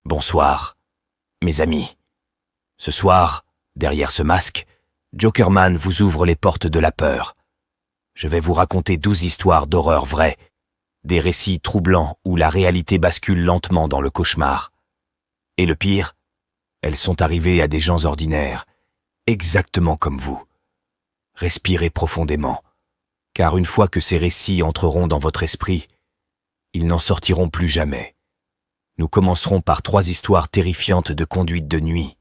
Bonsoir, mes amis. Ce soir, derrière ce masque, Jokerman vous ouvre les portes de la peur. Je vais vous raconter 12 histoires d'horreur vraies, des récits troublants où la réalité bascule lentement dans le cauchemar. Et le pire, elles sont arrivées à des gens ordinaires, exactement comme vous. Respirez profondément, car une fois que ces récits entreront dans votre esprit, ils n'en sortiront plus jamais. Nous commencerons par 3 histoires terrifiantes de conduite de nuit,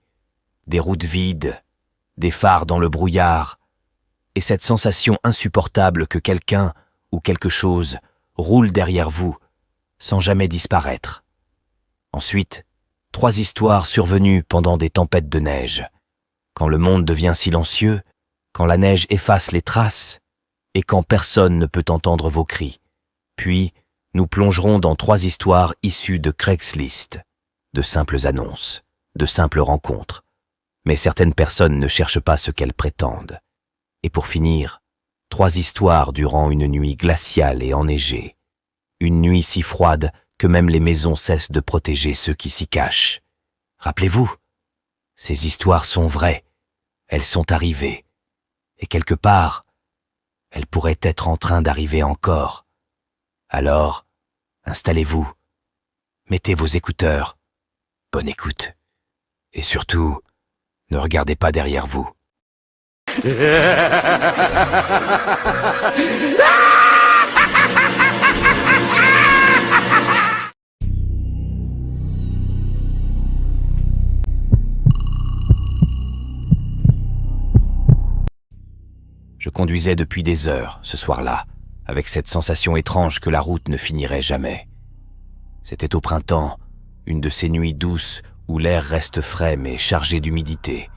des routes vides, des phares dans le brouillard, et cette sensation insupportable que quelqu'un ou quelque chose roule derrière vous, sans jamais disparaître. Ensuite, 3 histoires survenues pendant des tempêtes de neige, quand le monde devient silencieux, quand la neige efface les traces, et quand personne ne peut entendre vos cris. Puis, nous plongerons dans 3 histoires issues de Craigslist, de simples annonces, de simples rencontres. Mais certaines personnes ne cherchent pas ce qu'elles prétendent. Et pour finir, 3 histoires durant une nuit glaciale et enneigée. Une nuit si froide que même les maisons cessent de protéger ceux qui s'y cachent. Rappelez-vous, ces histoires sont vraies, elles sont arrivées. Et quelque part, elles pourraient être en train d'arriver encore. Alors, installez-vous, mettez vos écouteurs, bonne écoute, et surtout, ne regardez pas derrière vous. Je conduisais depuis des heures, ce soir-là, avec cette sensation étrange que la route ne finirait jamais. C'était au printemps, une de ces nuits douces où l'air reste frais mais chargé d'humidité,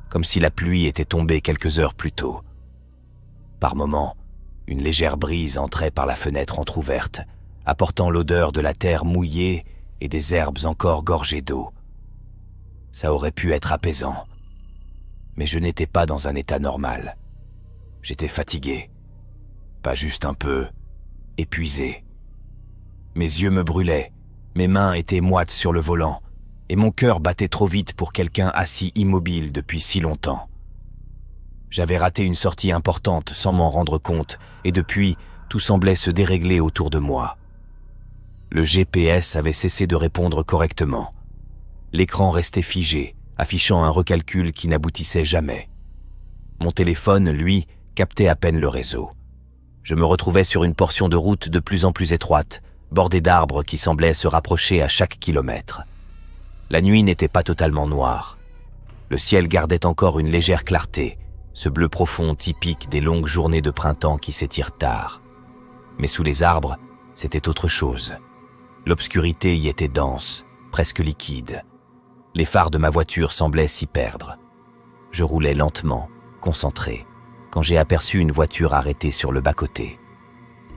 comme si la pluie était tombée quelques heures plus tôt. Par moments, une légère brise entrait par la fenêtre entr'ouverte, apportant l'odeur de la terre mouillée et des herbes encore gorgées d'eau. Ça aurait pu être apaisant, mais je n'étais pas dans un état normal. J'étais fatigué, pas juste un peu, épuisé. Mes yeux me brûlaient, mes mains étaient moites sur le volant, et mon cœur battait trop vite pour quelqu'un assis immobile depuis si longtemps. J'avais raté une sortie importante sans m'en rendre compte, et depuis, tout semblait se dérégler autour de moi. Le GPS avait cessé de répondre correctement. L'écran restait figé, affichant un recalcul qui n'aboutissait jamais. Mon téléphone, lui, captait à peine le réseau. Je me retrouvais sur une portion de route de plus en plus étroite, bordée d'arbres qui semblaient se rapprocher à chaque kilomètre. La nuit n'était pas totalement noire. Le ciel gardait encore une légère clarté, ce bleu profond typique des longues journées de printemps qui s'étirent tard. Mais sous les arbres, c'était autre chose. L'obscurité y était dense, presque liquide. Les phares de ma voiture semblaient s'y perdre. Je roulais lentement, concentré, quand j'ai aperçu une voiture arrêtée sur le bas-côté.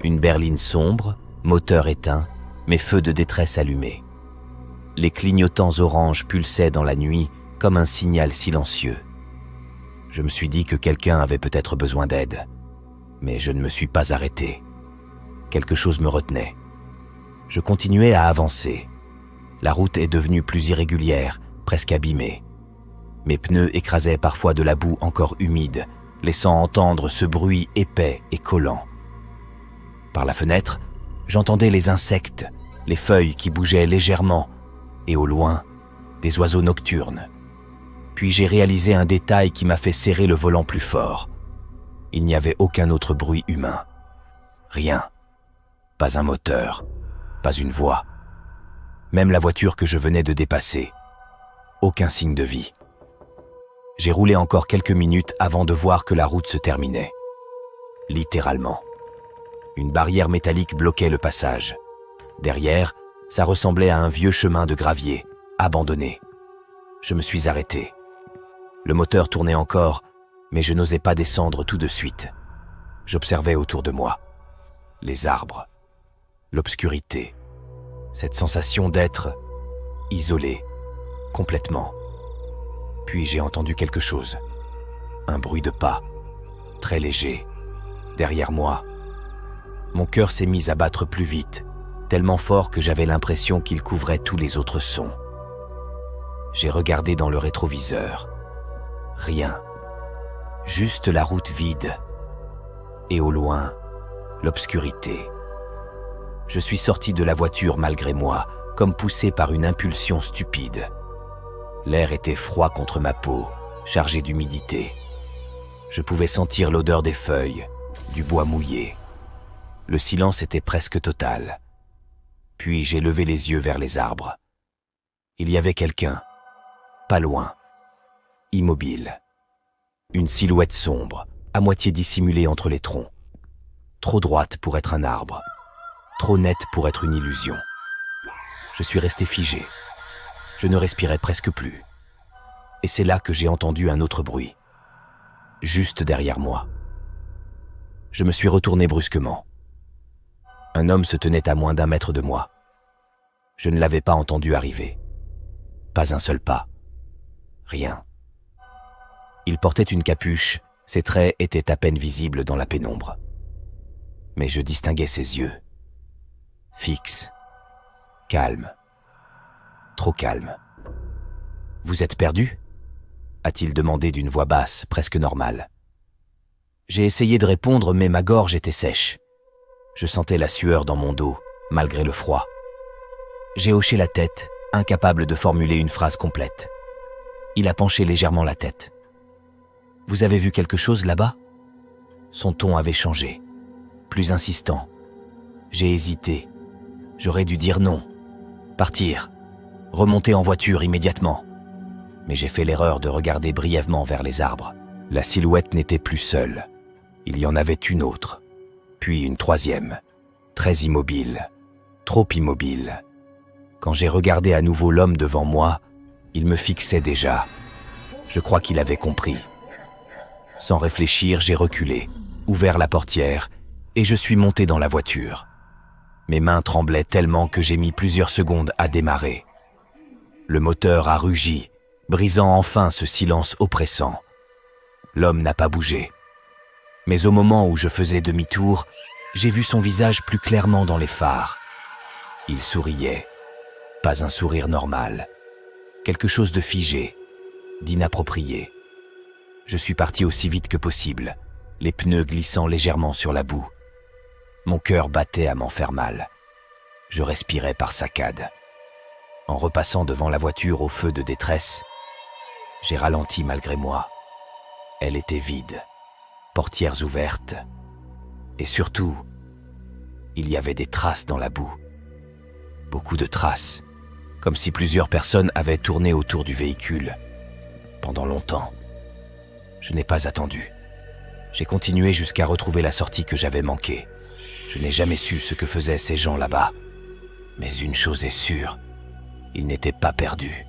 Une berline sombre, moteur éteint, mais feux de détresse allumés. Les clignotants oranges pulsaient dans la nuit comme un signal silencieux. Je me suis dit que quelqu'un avait peut-être besoin d'aide, mais je ne me suis pas arrêté. Quelque chose me retenait. Je continuais à avancer. La route est devenue plus irrégulière, presque abîmée. Mes pneus écrasaient parfois de la boue encore humide, laissant entendre ce bruit épais et collant. Par la fenêtre, j'entendais les insectes, les feuilles qui bougeaient légèrement, et au loin, des oiseaux nocturnes. Puis j'ai réalisé un détail qui m'a fait serrer le volant plus fort. Il n'y avait aucun autre bruit humain. Rien. Pas un moteur, pas une voix. Même la voiture que je venais de dépasser. Aucun signe de vie. J'ai roulé encore quelques minutes avant de voir que la route se terminait. Littéralement. Une barrière métallique bloquait le passage. Derrière, ça ressemblait à un vieux chemin de gravier, abandonné. Je me suis arrêté. Le moteur tournait encore, mais je n'osais pas descendre tout de suite. J'observais autour de moi. Les arbres. L'obscurité. Cette sensation d'être isolé, complètement. Puis j'ai entendu quelque chose. Un bruit de pas, très léger, derrière moi. Mon cœur s'est mis à battre plus vite, tellement fort que j'avais l'impression qu'il couvrait tous les autres sons. J'ai regardé dans le rétroviseur. Rien. Juste la route vide. Et au loin, l'obscurité. Je suis sorti de la voiture malgré moi, comme poussé par une impulsion stupide. L'air était froid contre ma peau, chargé d'humidité. Je pouvais sentir l'odeur des feuilles, du bois mouillé. Le silence était presque total. Puis j'ai levé les yeux vers les arbres. Il y avait quelqu'un, pas loin, immobile. Une silhouette sombre, à moitié dissimulée entre les troncs. Trop droite pour être un arbre, trop nette pour être une illusion. Je suis resté figé. Je ne respirais presque plus. Et c'est là que j'ai entendu un autre bruit, juste derrière moi. Je me suis retourné brusquement. Un homme se tenait à moins d'1 mètre de moi. Je ne l'avais pas entendu arriver. Pas un seul pas. Rien. Il portait une capuche, ses traits étaient à peine visibles dans la pénombre. Mais je distinguais ses yeux. Fixes. Calmes. Trop calmes. « Vous êtes perdu ?» a-t-il demandé d'une voix basse, presque normale. J'ai essayé de répondre, mais ma gorge était sèche. Je sentais la sueur dans mon dos, malgré le froid. J'ai hoché la tête, incapable de formuler une phrase complète. Il a penché légèrement la tête. « Vous avez vu quelque chose là-bas » Son ton avait changé, plus insistant. J'ai hésité. J'aurais dû dire non. Partir. Remonter en voiture immédiatement. Mais j'ai fait l'erreur de regarder brièvement vers les arbres. La silhouette n'était plus seule. Il y en avait une autre. Puis une troisième. Très immobile. Trop immobile. Quand j'ai regardé à nouveau l'homme devant moi, il me fixait déjà. Je crois qu'il avait compris. Sans réfléchir, j'ai reculé, ouvert la portière, et je suis monté dans la voiture. Mes mains tremblaient tellement que j'ai mis plusieurs secondes à démarrer. Le moteur a rugi, brisant enfin ce silence oppressant. L'homme n'a pas bougé. Mais au moment où je faisais demi-tour, j'ai vu son visage plus clairement dans les phares. Il souriait. Pas un sourire normal. Quelque chose de figé, d'inapproprié. Je suis parti aussi vite que possible, les pneus glissant légèrement sur la boue. Mon cœur battait à m'en faire mal. Je respirais par saccades. En repassant devant la voiture au feu de détresse, j'ai ralenti malgré moi. Elle était vide, portières ouvertes. Et surtout, il y avait des traces dans la boue. Beaucoup de traces, comme si plusieurs personnes avaient tourné autour du véhicule. Pendant longtemps. Je n'ai pas attendu. J'ai continué jusqu'à retrouver la sortie que j'avais manquée. Je n'ai jamais su ce que faisaient ces gens là-bas. Mais une chose est sûre, ils n'étaient pas perdus.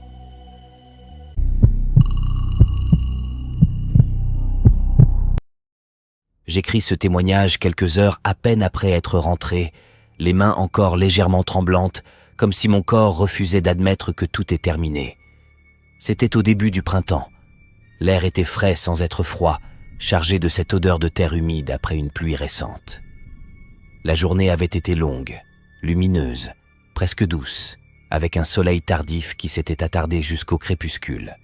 J'écris ce témoignage quelques heures à peine après être rentré, les mains encore légèrement tremblantes, comme si mon corps refusait d'admettre que tout est terminé. C'était au début du printemps. L'air était frais sans être froid, chargé de cette odeur de terre humide après une pluie récente. La journée avait été longue, lumineuse, presque douce, avec un soleil tardif qui s'était attardé jusqu'au crépuscule.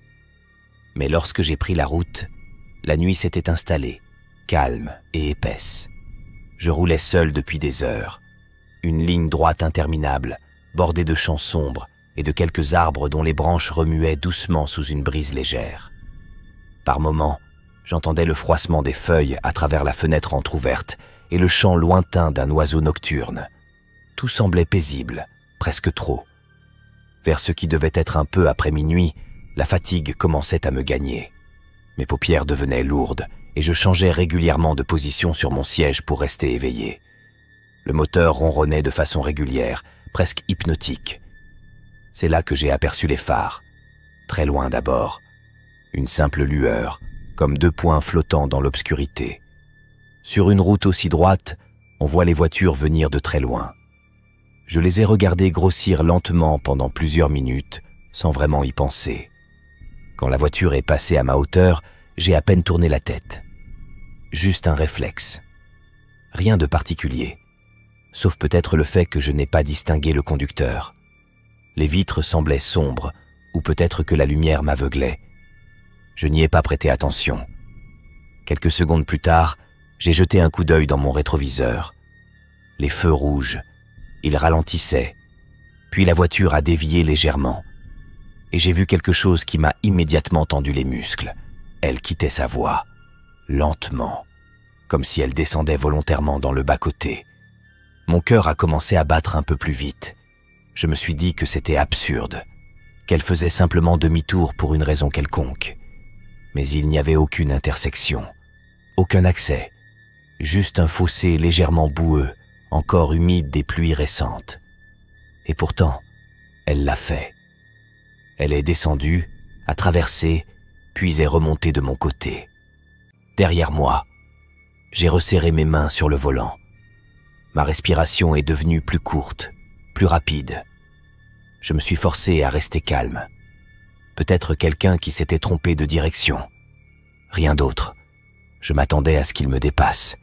Mais lorsque j'ai pris la route, la nuit s'était installée, calme et épaisse. Je roulais seul depuis des heures, une ligne droite interminable, bordée de champs sombres et de quelques arbres dont les branches remuaient doucement sous une brise légère. Par moments, j'entendais le froissement des feuilles à travers la fenêtre entr'ouverte et le chant lointain d'un oiseau nocturne. Tout semblait paisible, presque trop. Vers ce qui devait être un peu après minuit, la fatigue commençait à me gagner. Mes paupières devenaient lourdes et je changeais régulièrement de position sur mon siège pour rester éveillé. Le moteur ronronnait de façon régulière, presque hypnotique. C'est là que j'ai aperçu les phares, très loin d'abord. Une simple lueur, comme 2 points flottants dans l'obscurité. Sur une route aussi droite, on voit les voitures venir de très loin. Je les ai regardées grossir lentement pendant plusieurs minutes, sans vraiment y penser. Quand la voiture est passée à ma hauteur, j'ai à peine tourné la tête. Juste un réflexe. Rien de particulier, sauf peut-être le fait que je n'ai pas distingué le conducteur. Les vitres semblaient sombres, ou peut-être que la lumière m'aveuglait. Je n'y ai pas prêté attention. Quelques secondes plus tard, j'ai jeté un coup d'œil dans mon rétroviseur. Les feux rouges, ils ralentissaient, puis la voiture a dévié légèrement. Et j'ai vu quelque chose qui m'a immédiatement tendu les muscles. Elle quittait sa voie, lentement, comme si elle descendait volontairement dans le bas-côté. Mon cœur a commencé à battre un peu plus vite. Je me suis dit que c'était absurde, qu'elle faisait simplement demi-tour pour une raison quelconque. Mais il n'y avait aucune intersection, aucun accès, juste un fossé légèrement boueux, encore humide des pluies récentes. Et pourtant, elle l'a fait. Elle est descendue, a traversé, puis est remontée de mon côté. Derrière moi, j'ai resserré mes mains sur le volant. Ma respiration est devenue plus courte, plus rapide. Je me suis forcé à rester calme. Peut-être quelqu'un qui s'était trompé de direction. Rien d'autre. Je m'attendais à ce qu'il me dépasse.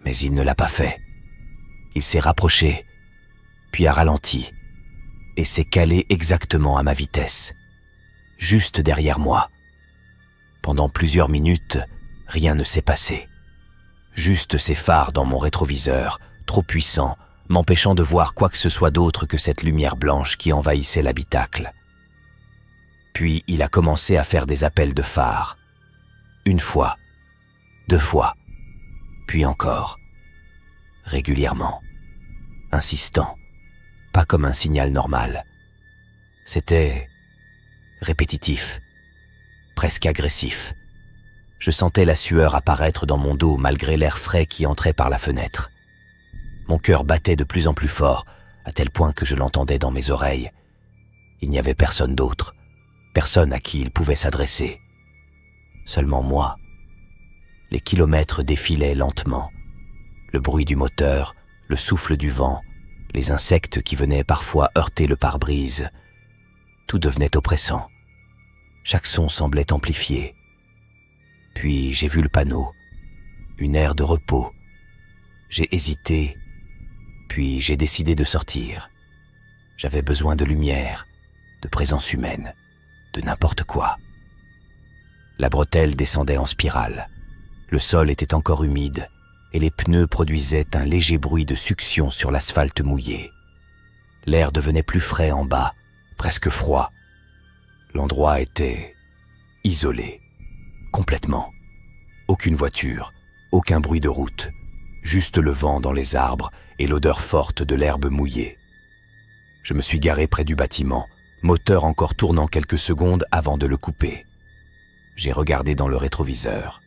Mais il ne l'a pas fait. Il s'est rapproché, puis a ralenti, et s'est calé exactement à ma vitesse, juste derrière moi. Pendant plusieurs minutes, rien ne s'est passé. Juste ces phares dans mon rétroviseur, trop puissants, m'empêchant de voir quoi que ce soit d'autre que cette lumière blanche qui envahissait l'habitacle. Puis il a commencé à faire des appels de phare. Une fois, 2 fois, puis encore, régulièrement, insistant, pas comme un signal normal. C'était répétitif, presque agressif. Je sentais la sueur apparaître dans mon dos malgré l'air frais qui entrait par la fenêtre. Mon cœur battait de plus en plus fort, à tel point que je l'entendais dans mes oreilles. Il n'y avait personne d'autre, personne à qui il pouvait s'adresser. Seulement moi. Les kilomètres défilaient lentement. Le bruit du moteur, le souffle du vent, les insectes qui venaient parfois heurter le pare-brise. Tout devenait oppressant. Chaque son semblait amplifié. Puis j'ai vu le panneau, une aire de repos. J'ai hésité, puis j'ai décidé de sortir. J'avais besoin de lumière, de présence humaine, de n'importe quoi. La bretelle descendait en spirale. Le sol était encore humide et les pneus produisaient un léger bruit de succion sur l'asphalte mouillé. L'air devenait plus frais en bas, presque froid. L'endroit était isolé, complètement. Aucune voiture, aucun bruit de route, juste le vent dans les arbres et l'odeur forte de l'herbe mouillée. Je me suis garé près du bâtiment, moteur encore tournant quelques secondes avant de le couper. J'ai regardé dans le rétroviseur.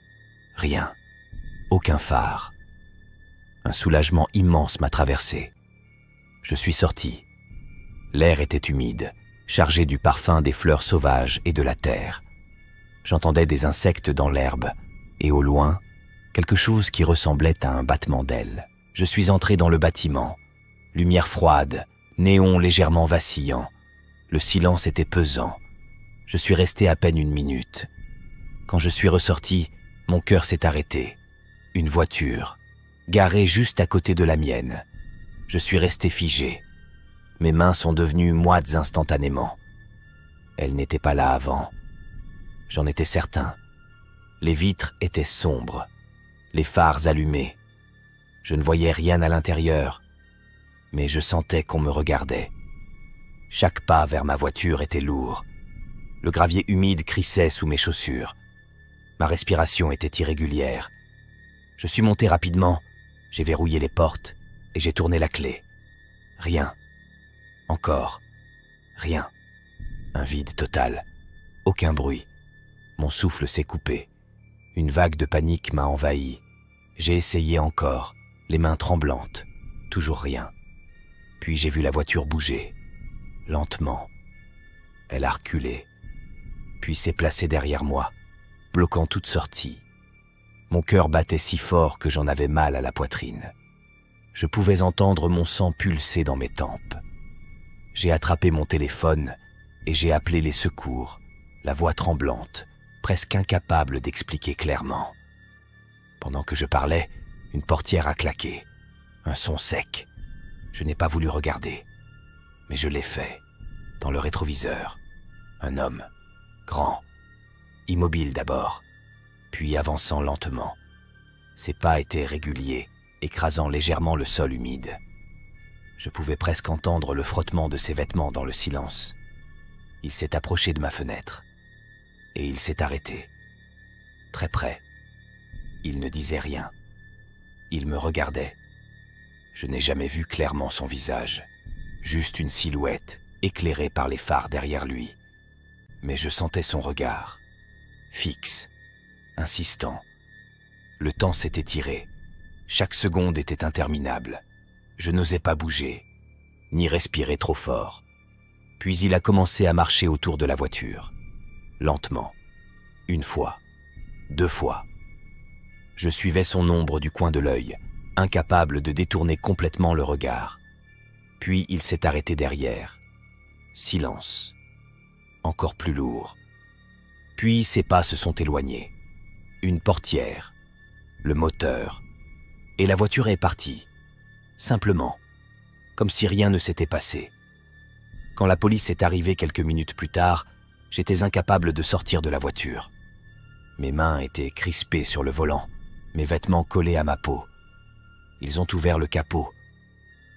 Rien, aucun phare. Un soulagement immense m'a traversé. Je suis sorti. L'air était humide, chargé du parfum des fleurs sauvages et de la terre. J'entendais des insectes dans l'herbe, et au loin, quelque chose qui ressemblait à un battement d'ailes. Je suis entré dans le bâtiment. Lumière froide, néon légèrement vacillant. Le silence était pesant. Je suis resté à peine 1 minute. Quand je suis ressorti, mon cœur s'est arrêté. Une voiture, garée juste à côté de la mienne. Je suis resté figé. Mes mains sont devenues moites instantanément. Elle n'était pas là avant. J'en étais certain. Les vitres étaient sombres, les phares allumés. Je ne voyais rien à l'intérieur, mais je sentais qu'on me regardait. Chaque pas vers ma voiture était lourd. Le gravier humide crissait sous mes chaussures. Ma respiration était irrégulière. Je suis monté rapidement, j'ai verrouillé les portes et j'ai tourné la clé. Rien. Encore. Rien. Un vide total. Aucun bruit. Mon souffle s'est coupé. Une vague de panique m'a envahi. J'ai essayé encore, les mains tremblantes. Toujours rien. Puis j'ai vu la voiture bouger. Lentement. Elle a reculé. Puis s'est placée derrière moi, bloquant toute sortie. Mon cœur battait si fort que j'en avais mal à la poitrine. Je pouvais entendre mon sang pulser dans mes tempes. J'ai attrapé mon téléphone et j'ai appelé les secours, la voix tremblante, presque incapable d'expliquer clairement. Pendant que je parlais, une portière a claqué. Un son sec. Je n'ai pas voulu regarder, mais je l'ai fait, dans le rétroviseur. Un homme, grand, immobile d'abord, puis avançant lentement. Ses pas étaient réguliers, écrasant légèrement le sol humide. Je pouvais presque entendre le frottement de ses vêtements dans le silence. Il s'est approché de ma fenêtre, et il s'est arrêté. Très près. Il ne disait rien. Il me regardait. Je n'ai jamais vu clairement son visage, juste une silhouette, éclairée par les phares derrière lui. Mais je sentais son regard, fixe, insistant. Le temps s'était tiré. Chaque seconde était interminable. Je n'osais pas bouger, ni respirer trop fort. Puis il a commencé à marcher autour de la voiture, lentement. Une fois, 2 fois. Je suivais son ombre du coin de l'œil, incapable de détourner complètement le regard. Puis il s'est arrêté derrière. Silence. Encore plus lourd. Puis ses pas se sont éloignés. Une portière, le moteur, et la voiture est partie. Simplement, comme si rien ne s'était passé. Quand la police est arrivée quelques minutes plus tard, j'étais incapable de sortir de la voiture. Mes mains étaient crispées sur le volant, mes vêtements collés à ma peau. Ils ont ouvert le capot,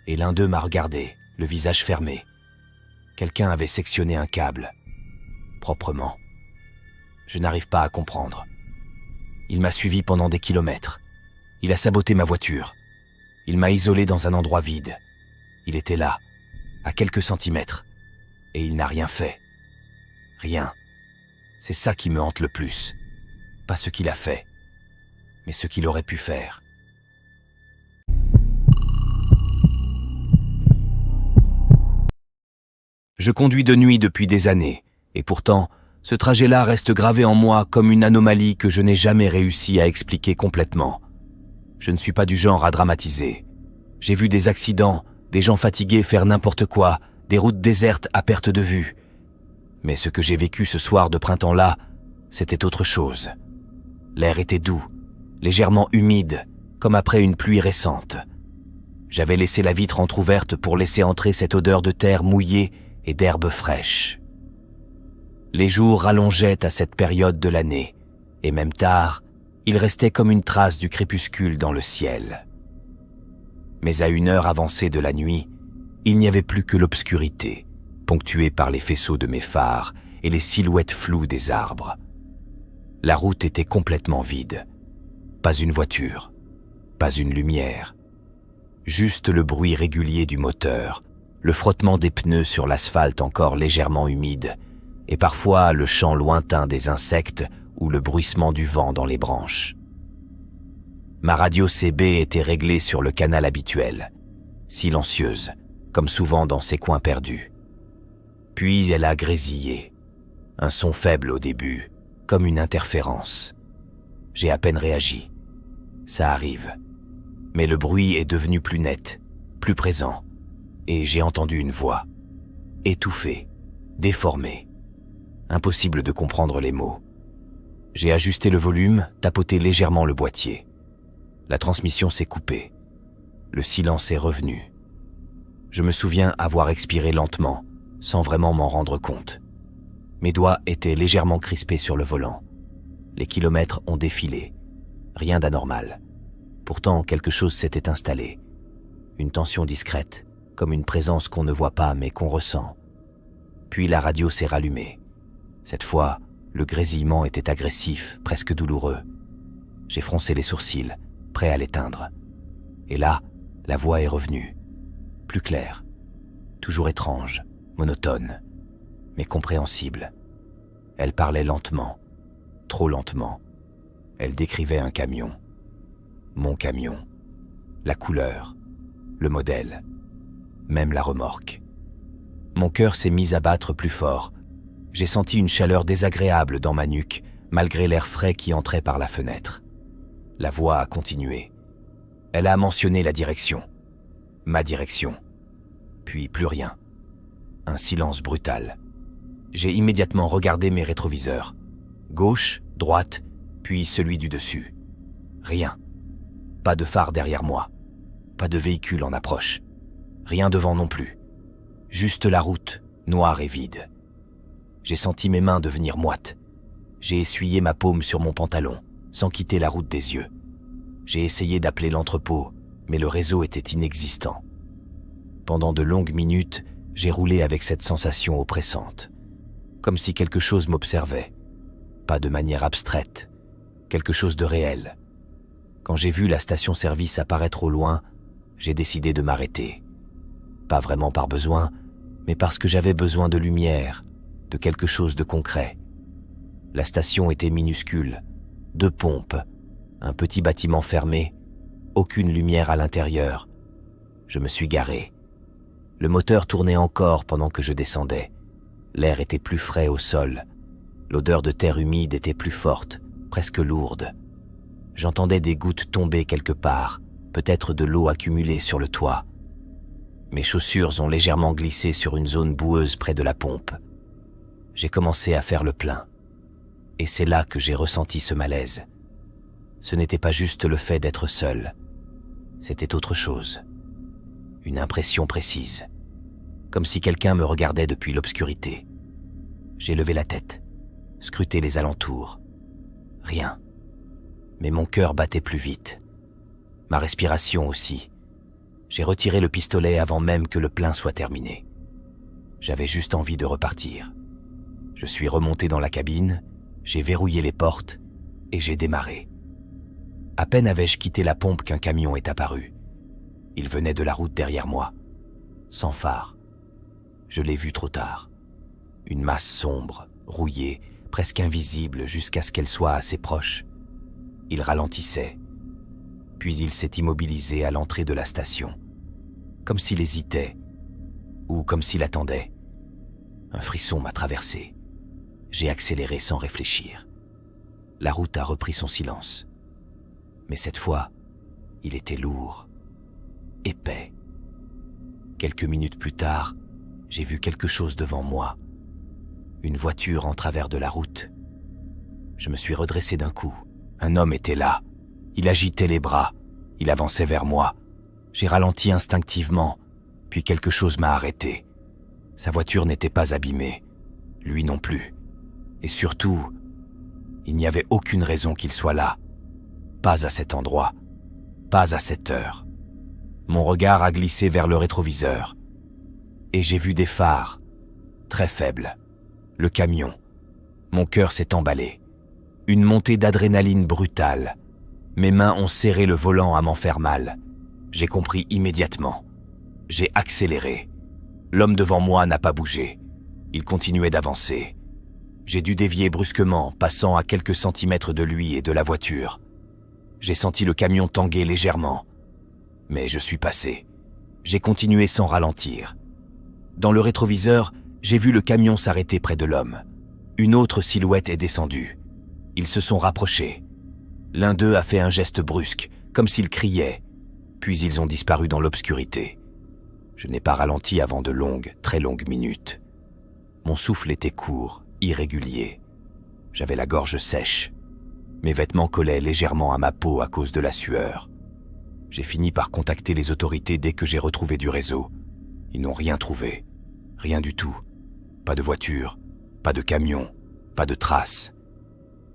et l'un d'eux m'a regardé, le visage fermé. Quelqu'un avait sectionné un câble, proprement. Je n'arrive pas à comprendre. Il m'a suivi pendant des kilomètres. Il a saboté ma voiture. Il m'a isolé dans un endroit vide. Il était là, à quelques centimètres, et il n'a rien fait. Rien. C'est ça qui me hante le plus. Pas ce qu'il a fait, mais ce qu'il aurait pu faire. Je conduis de nuit depuis des années, et pourtant, ce trajet-là reste gravé en moi comme une anomalie que je n'ai jamais réussi à expliquer complètement. Je ne suis pas du genre à dramatiser. J'ai vu des accidents, des gens fatigués faire n'importe quoi, des routes désertes à perte de vue. Mais ce que j'ai vécu ce soir de printemps-là, c'était autre chose. L'air était doux, légèrement humide, comme après une pluie récente. J'avais laissé la vitre entr'ouverte pour laisser entrer cette odeur de terre mouillée et d'herbe fraîche. Les jours rallongeaient à cette période de l'année, et même tard, il restait comme une trace du crépuscule dans le ciel. Mais à une heure avancée de la nuit, il n'y avait plus que l'obscurité, ponctuée par les faisceaux de mes phares et les silhouettes floues des arbres. La route était complètement vide. Pas une voiture, pas une lumière. Juste le bruit régulier du moteur, le frottement des pneus sur l'asphalte encore légèrement humide, et parfois le chant lointain des insectes ou le bruissement du vent dans les branches. Ma radio CB était réglée sur le canal habituel, silencieuse, comme souvent dans ces coins perdus. Puis elle a grésillé, un son faible au début, comme une interférence. J'ai à peine réagi. Ça arrive. Mais le bruit est devenu plus net, plus présent, et j'ai entendu une voix, étouffée, déformée. Impossible de comprendre les mots. J'ai ajusté le volume, tapoté légèrement le boîtier. La transmission s'est coupée. Le silence est revenu. Je me souviens avoir expiré lentement, sans vraiment m'en rendre compte. Mes doigts étaient légèrement crispés sur le volant. Les kilomètres ont défilé. Rien d'anormal. Pourtant, quelque chose s'était installé. Une tension discrète, comme une présence qu'on ne voit pas mais qu'on ressent. Puis la radio s'est rallumée. Cette fois, le grésillement était agressif, presque douloureux. J'ai froncé les sourcils, prêt à l'éteindre. Et là, la voix est revenue. Plus claire. Toujours étrange, monotone, mais compréhensible. Elle parlait lentement, trop lentement. Elle décrivait un camion. Mon camion. La couleur. Le modèle. Même la remorque. Mon cœur s'est mis à battre plus fort. J'ai senti une chaleur désagréable dans ma nuque, malgré l'air frais qui entrait par la fenêtre. La voix a continué. Elle a mentionné la direction. Ma direction. Puis plus rien. Un silence brutal. J'ai immédiatement regardé mes rétroviseurs. Gauche, droite, puis celui du dessus. Rien. Pas de phare derrière moi. Pas de véhicule en approche. Rien devant non plus. Juste la route, noire et vide. J'ai senti mes mains devenir moites. J'ai essuyé ma paume sur mon pantalon, sans quitter la route des yeux. J'ai essayé d'appeler l'entrepôt, mais le réseau était inexistant. Pendant de longues minutes, j'ai roulé avec cette sensation oppressante, comme si quelque chose m'observait. Pas de manière abstraite, quelque chose de réel. Quand j'ai vu la station-service apparaître au loin, j'ai décidé de m'arrêter. Pas vraiment par besoin, mais parce que j'avais besoin de lumière, de quelque chose de concret. La station était minuscule, 2 pompes, un petit bâtiment fermé, aucune lumière à l'intérieur. Je me suis garé. Le moteur tournait encore pendant que je descendais. L'air était plus frais au sol. L'odeur de terre humide était plus forte, presque lourde. J'entendais des gouttes tomber quelque part, peut-être de l'eau accumulée sur le toit. Mes chaussures ont légèrement glissé sur une zone boueuse près de la pompe. J'ai commencé à faire le plein. Et c'est là que j'ai ressenti ce malaise. Ce n'était pas juste le fait d'être seul. C'était autre chose. Une impression précise. Comme si quelqu'un me regardait depuis l'obscurité. J'ai levé la tête, scruté les alentours. Rien. Mais mon cœur battait plus vite. Ma respiration aussi. J'ai retiré le pistolet avant même que le plein soit terminé. J'avais juste envie de repartir. Je suis remonté dans la cabine, j'ai verrouillé les portes et j'ai démarré. À peine avais-je quitté la pompe qu'un camion est apparu. Il venait de la route derrière moi, sans phare. Je l'ai vu trop tard. Une masse sombre, rouillée, presque invisible jusqu'à ce qu'elle soit assez proche. Il ralentissait, puis il s'est immobilisé à l'entrée de la station, comme s'il hésitait, ou comme s'il attendait. Un frisson m'a traversé. J'ai accéléré sans réfléchir. La route a repris son silence. Mais cette fois, il était lourd, épais. Quelques minutes plus tard, j'ai vu quelque chose devant moi. Une voiture en travers de la route. Je me suis redressé d'un coup. Un homme était là. Il agitait les bras. Il avançait vers moi. J'ai ralenti instinctivement, puis quelque chose m'a arrêté. Sa voiture n'était pas abîmée. Lui non plus. Et surtout, il n'y avait aucune raison qu'il soit là. Pas à cet endroit. Pas à cette heure. Mon regard a glissé vers le rétroviseur. Et j'ai vu des phares, très faibles. Le camion. Mon cœur s'est emballé. Une montée d'adrénaline brutale. Mes mains ont serré le volant à m'en faire mal. J'ai compris immédiatement. J'ai accéléré. L'homme devant moi n'a pas bougé. Il continuait d'avancer. J'ai dû dévier brusquement, passant à quelques centimètres de lui et de la voiture. J'ai senti le camion tanguer légèrement. Mais je suis passé. J'ai continué sans ralentir. Dans le rétroviseur, j'ai vu le camion s'arrêter près de l'homme. Une autre silhouette est descendue. Ils se sont rapprochés. L'un d'eux a fait un geste brusque, comme s'il criait, puis ils ont disparu dans l'obscurité. Je n'ai pas ralenti avant de longues, très longues minutes. Mon souffle était court, irrégulier. J'avais la gorge sèche. Mes vêtements collaient légèrement à ma peau à cause de la sueur. J'ai fini par contacter les autorités dès que j'ai retrouvé du réseau. Ils n'ont rien trouvé. Rien du tout. Pas de voiture, pas de camion, pas de traces.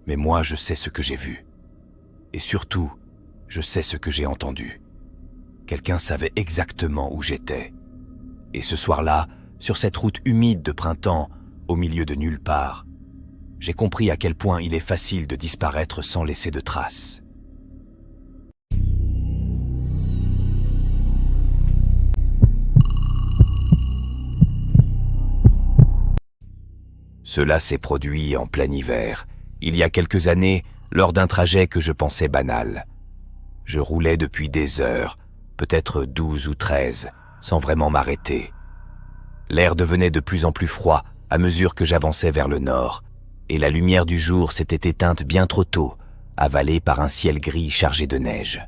Mais moi, je sais ce que j'ai vu. Et surtout, je sais ce que j'ai entendu. Quelqu'un savait exactement où j'étais. Et ce soir-là, sur cette route humide de printemps, au milieu de nulle part, j'ai compris à quel point il est facile de disparaître sans laisser de traces. Cela s'est produit en plein hiver, il y a quelques années, lors d'un trajet que je pensais banal. Je roulais depuis des heures, peut-être 12 ou 13, sans vraiment m'arrêter. L'air devenait de plus en plus froid à mesure que j'avançais vers le nord, et la lumière du jour s'était éteinte bien trop tôt, avalée par un ciel gris chargé de neige.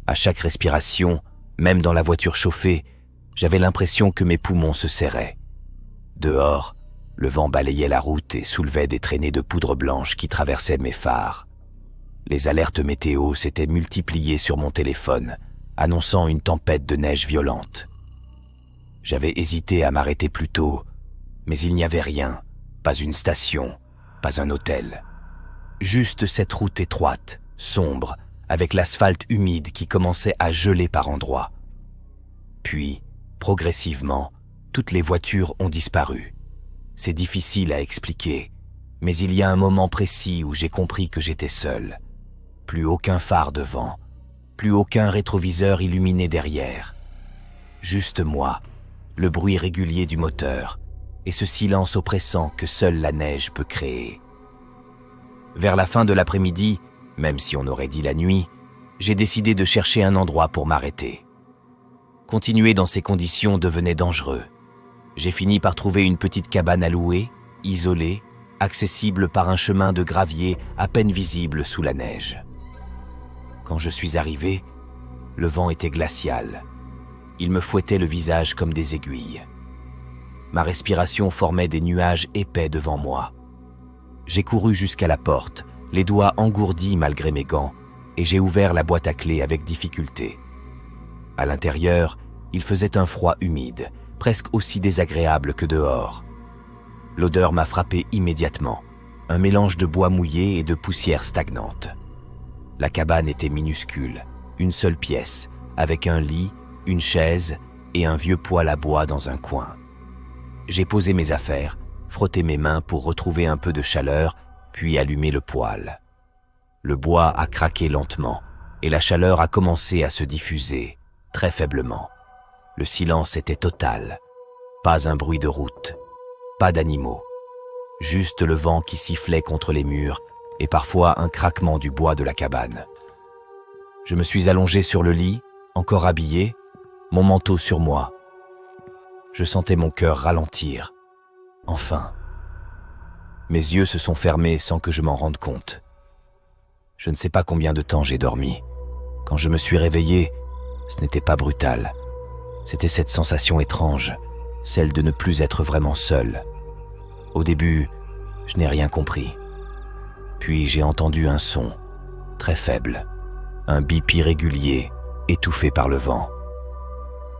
À chaque respiration, même dans la voiture chauffée, j'avais l'impression que mes poumons se serraient. Dehors, le vent balayait la route et soulevait des traînées de poudre blanche qui traversaient mes phares. Les alertes météo s'étaient multipliées sur mon téléphone, annonçant une tempête de neige violente. J'avais hésité à m'arrêter plus tôt, mais il n'y avait rien, pas une station, pas un hôtel. Juste cette route étroite, sombre, avec l'asphalte humide qui commençait à geler par endroits. Puis, progressivement, toutes les voitures ont disparu. C'est difficile à expliquer, mais il y a un moment précis où j'ai compris que j'étais seul. Plus aucun phare devant, plus aucun rétroviseur illuminé derrière. Juste moi, le bruit régulier du moteur et ce silence oppressant que seule la neige peut créer. Vers la fin de l'après-midi, même si on aurait dit la nuit, j'ai décidé de chercher un endroit pour m'arrêter. Continuer dans ces conditions devenait dangereux. J'ai fini par trouver une petite cabane à louer, isolée, accessible par un chemin de gravier à peine visible sous la neige. Quand je suis arrivé, le vent était glacial. Il me fouettait le visage comme des aiguilles. Ma respiration formait des nuages épais devant moi. J'ai couru jusqu'à la porte, les doigts engourdis malgré mes gants, et j'ai ouvert la boîte à clés avec difficulté. À l'intérieur, il faisait un froid humide, presque aussi désagréable que dehors. L'odeur m'a frappé immédiatement, un mélange de bois mouillé et de poussière stagnante. La cabane était minuscule, une seule pièce, avec un lit, une chaise et un vieux poêle à bois dans un coin. J'ai posé mes affaires, frotté mes mains pour retrouver un peu de chaleur, puis allumé le poêle. Le bois a craqué lentement et la chaleur a commencé à se diffuser, très faiblement. Le silence était total. Pas un bruit de route, pas d'animaux. Juste le vent qui sifflait contre les murs et parfois un craquement du bois de la cabane. Je me suis allongé sur le lit, encore habillé, mon manteau sur moi. Je sentais mon cœur ralentir. Enfin. Mes yeux se sont fermés sans que je m'en rende compte. Je ne sais pas combien de temps j'ai dormi. Quand je me suis réveillé, ce n'était pas brutal. C'était cette sensation étrange, celle de ne plus être vraiment seul. Au début, je n'ai rien compris. Puis j'ai entendu un son, très faible, un bip irrégulier, étouffé par le vent.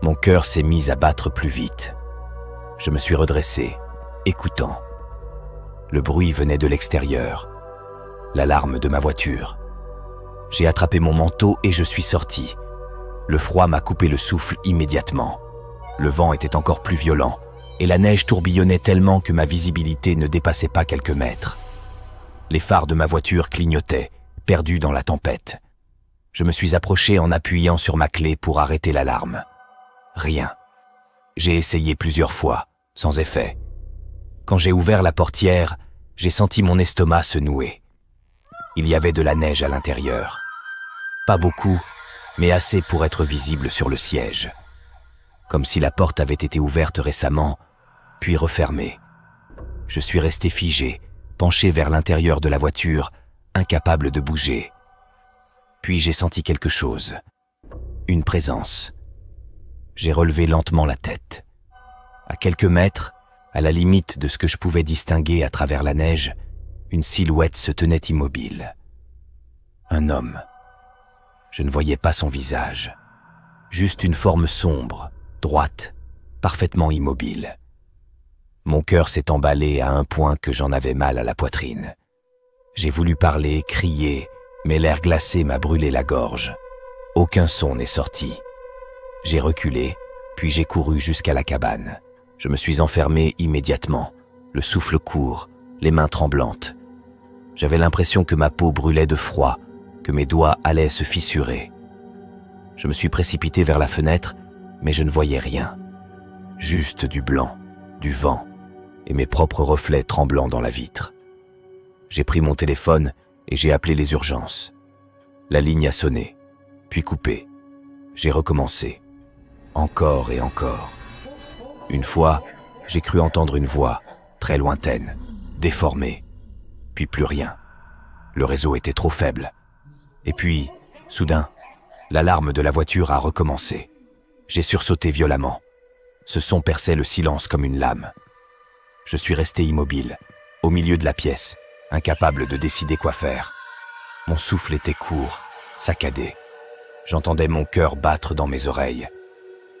Mon cœur s'est mis à battre plus vite. Je me suis redressé, écoutant. Le bruit venait de l'extérieur, l'alarme de ma voiture. J'ai attrapé mon manteau et je suis sorti. Le froid m'a coupé le souffle immédiatement. Le vent était encore plus violent et la neige tourbillonnait tellement que ma visibilité ne dépassait pas quelques mètres. Les phares de ma voiture clignotaient, perdus dans la tempête. Je me suis approché en appuyant sur ma clé pour arrêter l'alarme. Rien. J'ai essayé plusieurs fois, sans effet. Quand j'ai ouvert la portière, j'ai senti mon estomac se nouer. Il y avait de la neige à l'intérieur. Pas beaucoup, mais assez pour être visible sur le siège. Comme si la porte avait été ouverte récemment, puis refermée. Je suis resté figé, penché vers l'intérieur de la voiture, incapable de bouger. Puis j'ai senti quelque chose. Une présence. J'ai relevé lentement la tête. À quelques mètres, à la limite de ce que je pouvais distinguer à travers la neige, une silhouette se tenait immobile. Un homme. Je ne voyais pas son visage. Juste une forme sombre, droite, parfaitement immobile. Mon cœur s'est emballé à un point que j'en avais mal à la poitrine. J'ai voulu parler, crier, mais l'air glacé m'a brûlé la gorge. Aucun son n'est sorti. J'ai reculé, puis j'ai couru jusqu'à la cabane. Je me suis enfermé immédiatement, le souffle court, les mains tremblantes. J'avais l'impression que ma peau brûlait de froid, que mes doigts allaient se fissurer. Je me suis précipité vers la fenêtre, mais je ne voyais rien. Juste du blanc, du vent, et mes propres reflets tremblants dans la vitre. J'ai pris mon téléphone et j'ai appelé les urgences. La ligne a sonné, puis coupé. J'ai recommencé. Encore et encore. Une fois, j'ai cru entendre une voix, très lointaine, déformée. Puis plus rien. Le réseau était trop faible. Et puis, soudain, l'alarme de la voiture a recommencé. J'ai sursauté violemment. Ce son perçait le silence comme une lame. Je suis resté immobile, au milieu de la pièce, incapable de décider quoi faire. Mon souffle était court, saccadé. J'entendais mon cœur battre dans mes oreilles.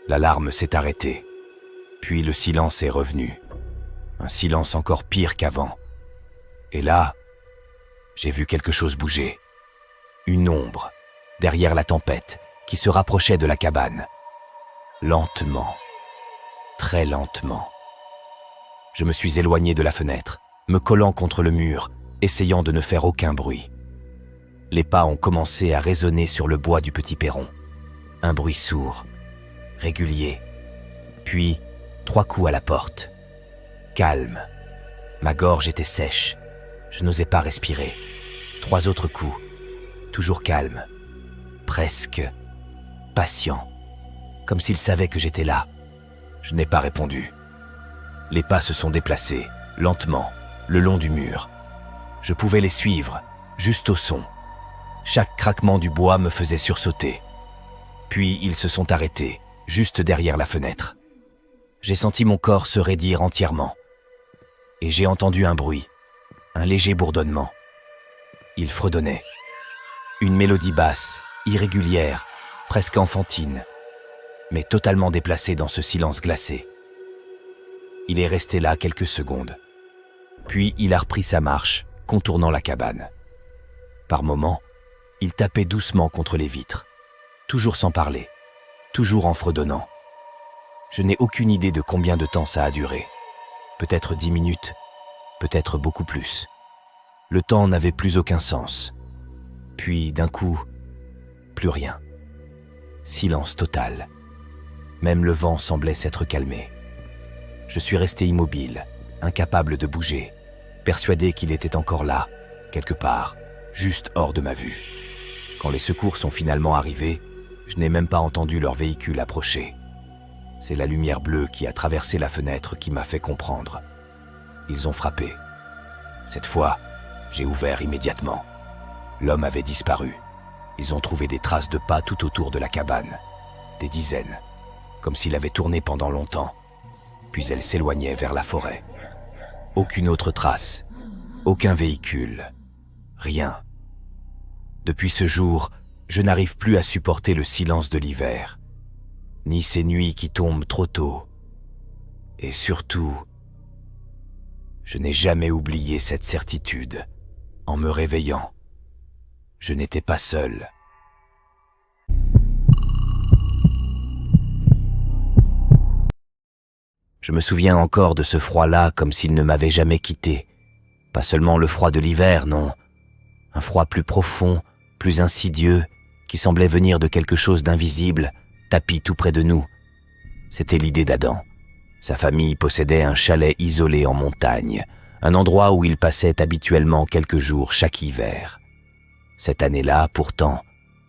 L'alarme s'est arrêtée. Puis le silence est revenu. un silence encore pire qu'avant. Et là, j'ai vu quelque chose bouger. Une ombre, derrière la tempête, qui se rapprochait de la cabane. Lentement, très lentement. Je me suis éloigné de la fenêtre, me collant contre le mur, essayant de ne faire aucun bruit. Les pas ont commencé à résonner sur le bois du petit perron. Un bruit sourd, régulier, puis 3 coups à la porte. Calme. Ma gorge était sèche. Je n'osais pas respirer. 3 autres coups. Toujours calme. Presque patient. Comme s'il savait que j'étais là. Je n'ai pas répondu. Les pas se sont déplacés, lentement, le long du mur. Je pouvais les suivre, juste au son. Chaque craquement du bois me faisait sursauter. Puis ils se sont arrêtés, juste derrière la fenêtre. J'ai senti mon corps se raidir entièrement. Et j'ai entendu un bruit, un léger bourdonnement. Il fredonnait. Une mélodie basse, irrégulière, presque enfantine, mais totalement déplacée dans ce silence glacé. Il est resté là quelques secondes. Puis il a repris sa marche, contournant la cabane. Par moments, il tapait doucement contre les vitres, toujours sans parler, toujours en fredonnant. Je n'ai aucune idée de combien de temps ça a duré. Peut-être 10 minutes, peut-être beaucoup plus. Le temps n'avait plus aucun sens. Puis, d'un coup, plus rien. Silence total. Même le vent semblait s'être calmé. Je suis resté immobile, incapable de bouger, persuadé qu'il était encore là, quelque part, juste hors de ma vue. Quand les secours sont finalement arrivés, je n'ai même pas entendu leur véhicule approcher. C'est la lumière bleue qui a traversé la fenêtre qui m'a fait comprendre. Ils ont frappé. Cette fois, j'ai ouvert immédiatement. L'homme avait disparu. Ils ont trouvé des traces de pas tout autour de la cabane. Des dizaines, comme s'il avait tourné pendant longtemps. Puis elle s'éloignait vers la forêt. Aucune autre trace, aucun véhicule, rien. Depuis ce jour, je n'arrive plus à supporter le silence de l'hiver, ni ces nuits qui tombent trop tôt. Et surtout, je n'ai jamais oublié cette certitude. En me réveillant, je n'étais pas seul. Je me souviens encore de ce froid-là comme s'il ne m'avait jamais quitté. Pas seulement le froid de l'hiver, non. Un froid plus profond, plus insidieux, qui semblait venir de quelque chose d'invisible, tapi tout près de nous. C'était l'idée d'Adam. Sa famille possédait un chalet isolé en montagne, un endroit où il passait habituellement quelques jours chaque hiver. Cette année-là, pourtant,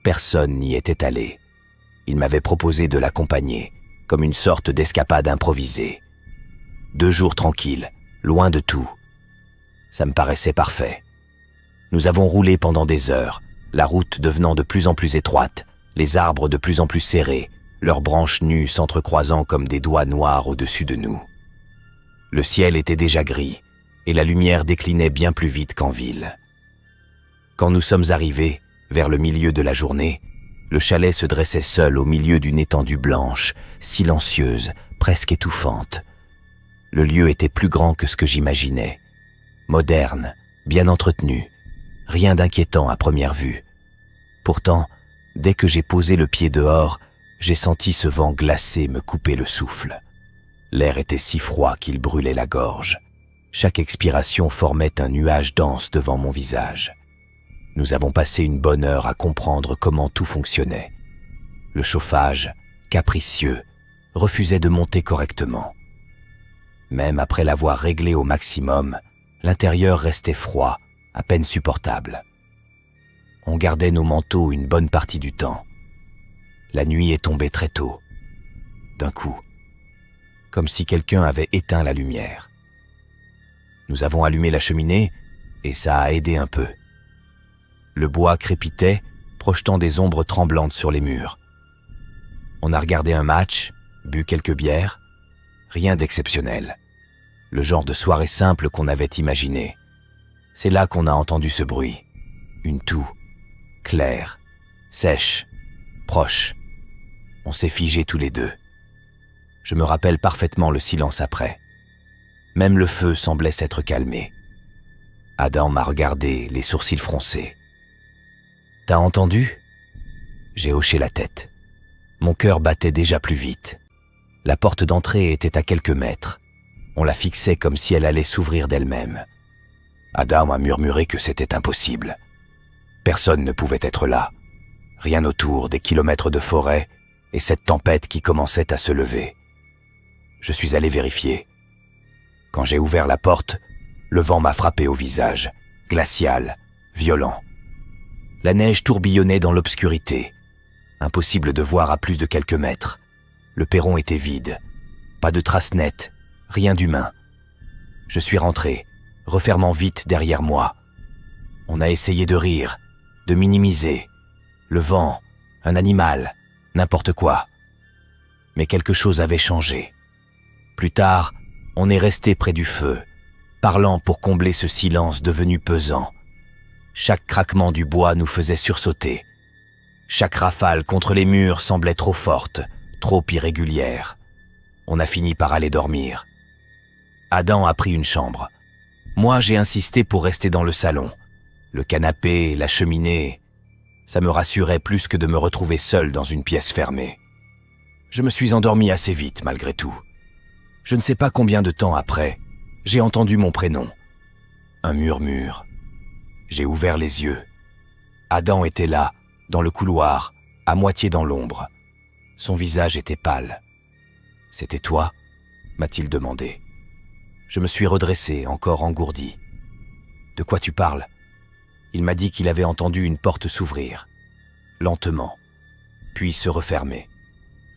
personne n'y était allé. Il m'avait proposé de l'accompagner, comme une sorte d'escapade improvisée. 2 jours tranquilles, loin de tout. Ça me paraissait parfait. Nous avons roulé pendant des heures, la route devenant de plus en plus étroite, les arbres de plus en plus serrés, leurs branches nues s'entrecroisant comme des doigts noirs au-dessus de nous. Le ciel était déjà gris, et la lumière déclinait bien plus vite qu'en ville. Quand nous sommes arrivés, vers le milieu de la journée, le chalet se dressait seul au milieu d'une étendue blanche, silencieuse, presque étouffante. Le lieu était plus grand que ce que j'imaginais. Moderne, bien entretenu, rien d'inquiétant à première vue. Pourtant, dès que j'ai posé le pied dehors, j'ai senti ce vent glacé me couper le souffle. L'air était si froid qu'il brûlait la gorge. Chaque expiration formait un nuage dense devant mon visage. Nous avons passé une bonne heure à comprendre comment tout fonctionnait. Le chauffage, capricieux, refusait de monter correctement. Même après l'avoir réglé au maximum, l'intérieur restait froid, à peine supportable. On gardait nos manteaux une bonne partie du temps. La nuit est tombée très tôt, d'un coup, comme si quelqu'un avait éteint la lumière. Nous avons allumé la cheminée et ça a aidé un peu. Le bois crépitait, projetant des ombres tremblantes sur les murs. On a regardé un match, bu quelques bières, rien d'exceptionnel. Le genre de soirée simple qu'on avait imaginé. C'est là qu'on a entendu ce bruit. Une toux, claire, sèche, proche. On s'est figés tous les deux. Je me rappelle parfaitement le silence après. Même le feu semblait s'être calmé. Adam m'a regardé, les sourcils froncés. « T'as entendu ?» J'ai hoché la tête. Mon cœur battait déjà plus vite. La porte d'entrée était à quelques mètres. On la fixait comme si elle allait s'ouvrir d'elle-même. Adam a murmuré que c'était impossible. Personne ne pouvait être là. Rien autour, des kilomètres de forêt et cette tempête qui commençait à se lever. Je suis allé vérifier. Quand j'ai ouvert la porte, le vent m'a frappé au visage, glacial, violent. La neige tourbillonnait dans l'obscurité. Impossible de voir à plus de quelques mètres. Le perron était vide. Pas de traces nettes, rien d'humain. Je suis rentré, refermant vite derrière moi. On a essayé de rire, de minimiser. Le vent, un animal, n'importe quoi. Mais quelque chose avait changé. Plus tard, on est resté près du feu, parlant pour combler ce silence devenu pesant. Chaque craquement du bois nous faisait sursauter. Chaque rafale contre les murs semblait trop forte, trop irrégulière. On a fini par aller dormir. Adam a pris une chambre. Moi, j'ai insisté pour rester dans le salon. Le canapé, la cheminée, ça me rassurait plus que de me retrouver seul dans une pièce fermée. Je me suis endormi assez vite, malgré tout. Je ne sais pas combien de temps après, j'ai entendu mon prénom. Un murmure. J'ai ouvert les yeux. Adam était là, dans le couloir, à moitié dans l'ombre. Son visage était pâle. « C'était toi ?» m'a-t-il demandé. Je me suis redressé, encore engourdi. « De quoi tu parles ?» Il m'a dit qu'il avait entendu une porte s'ouvrir, lentement, puis se refermer.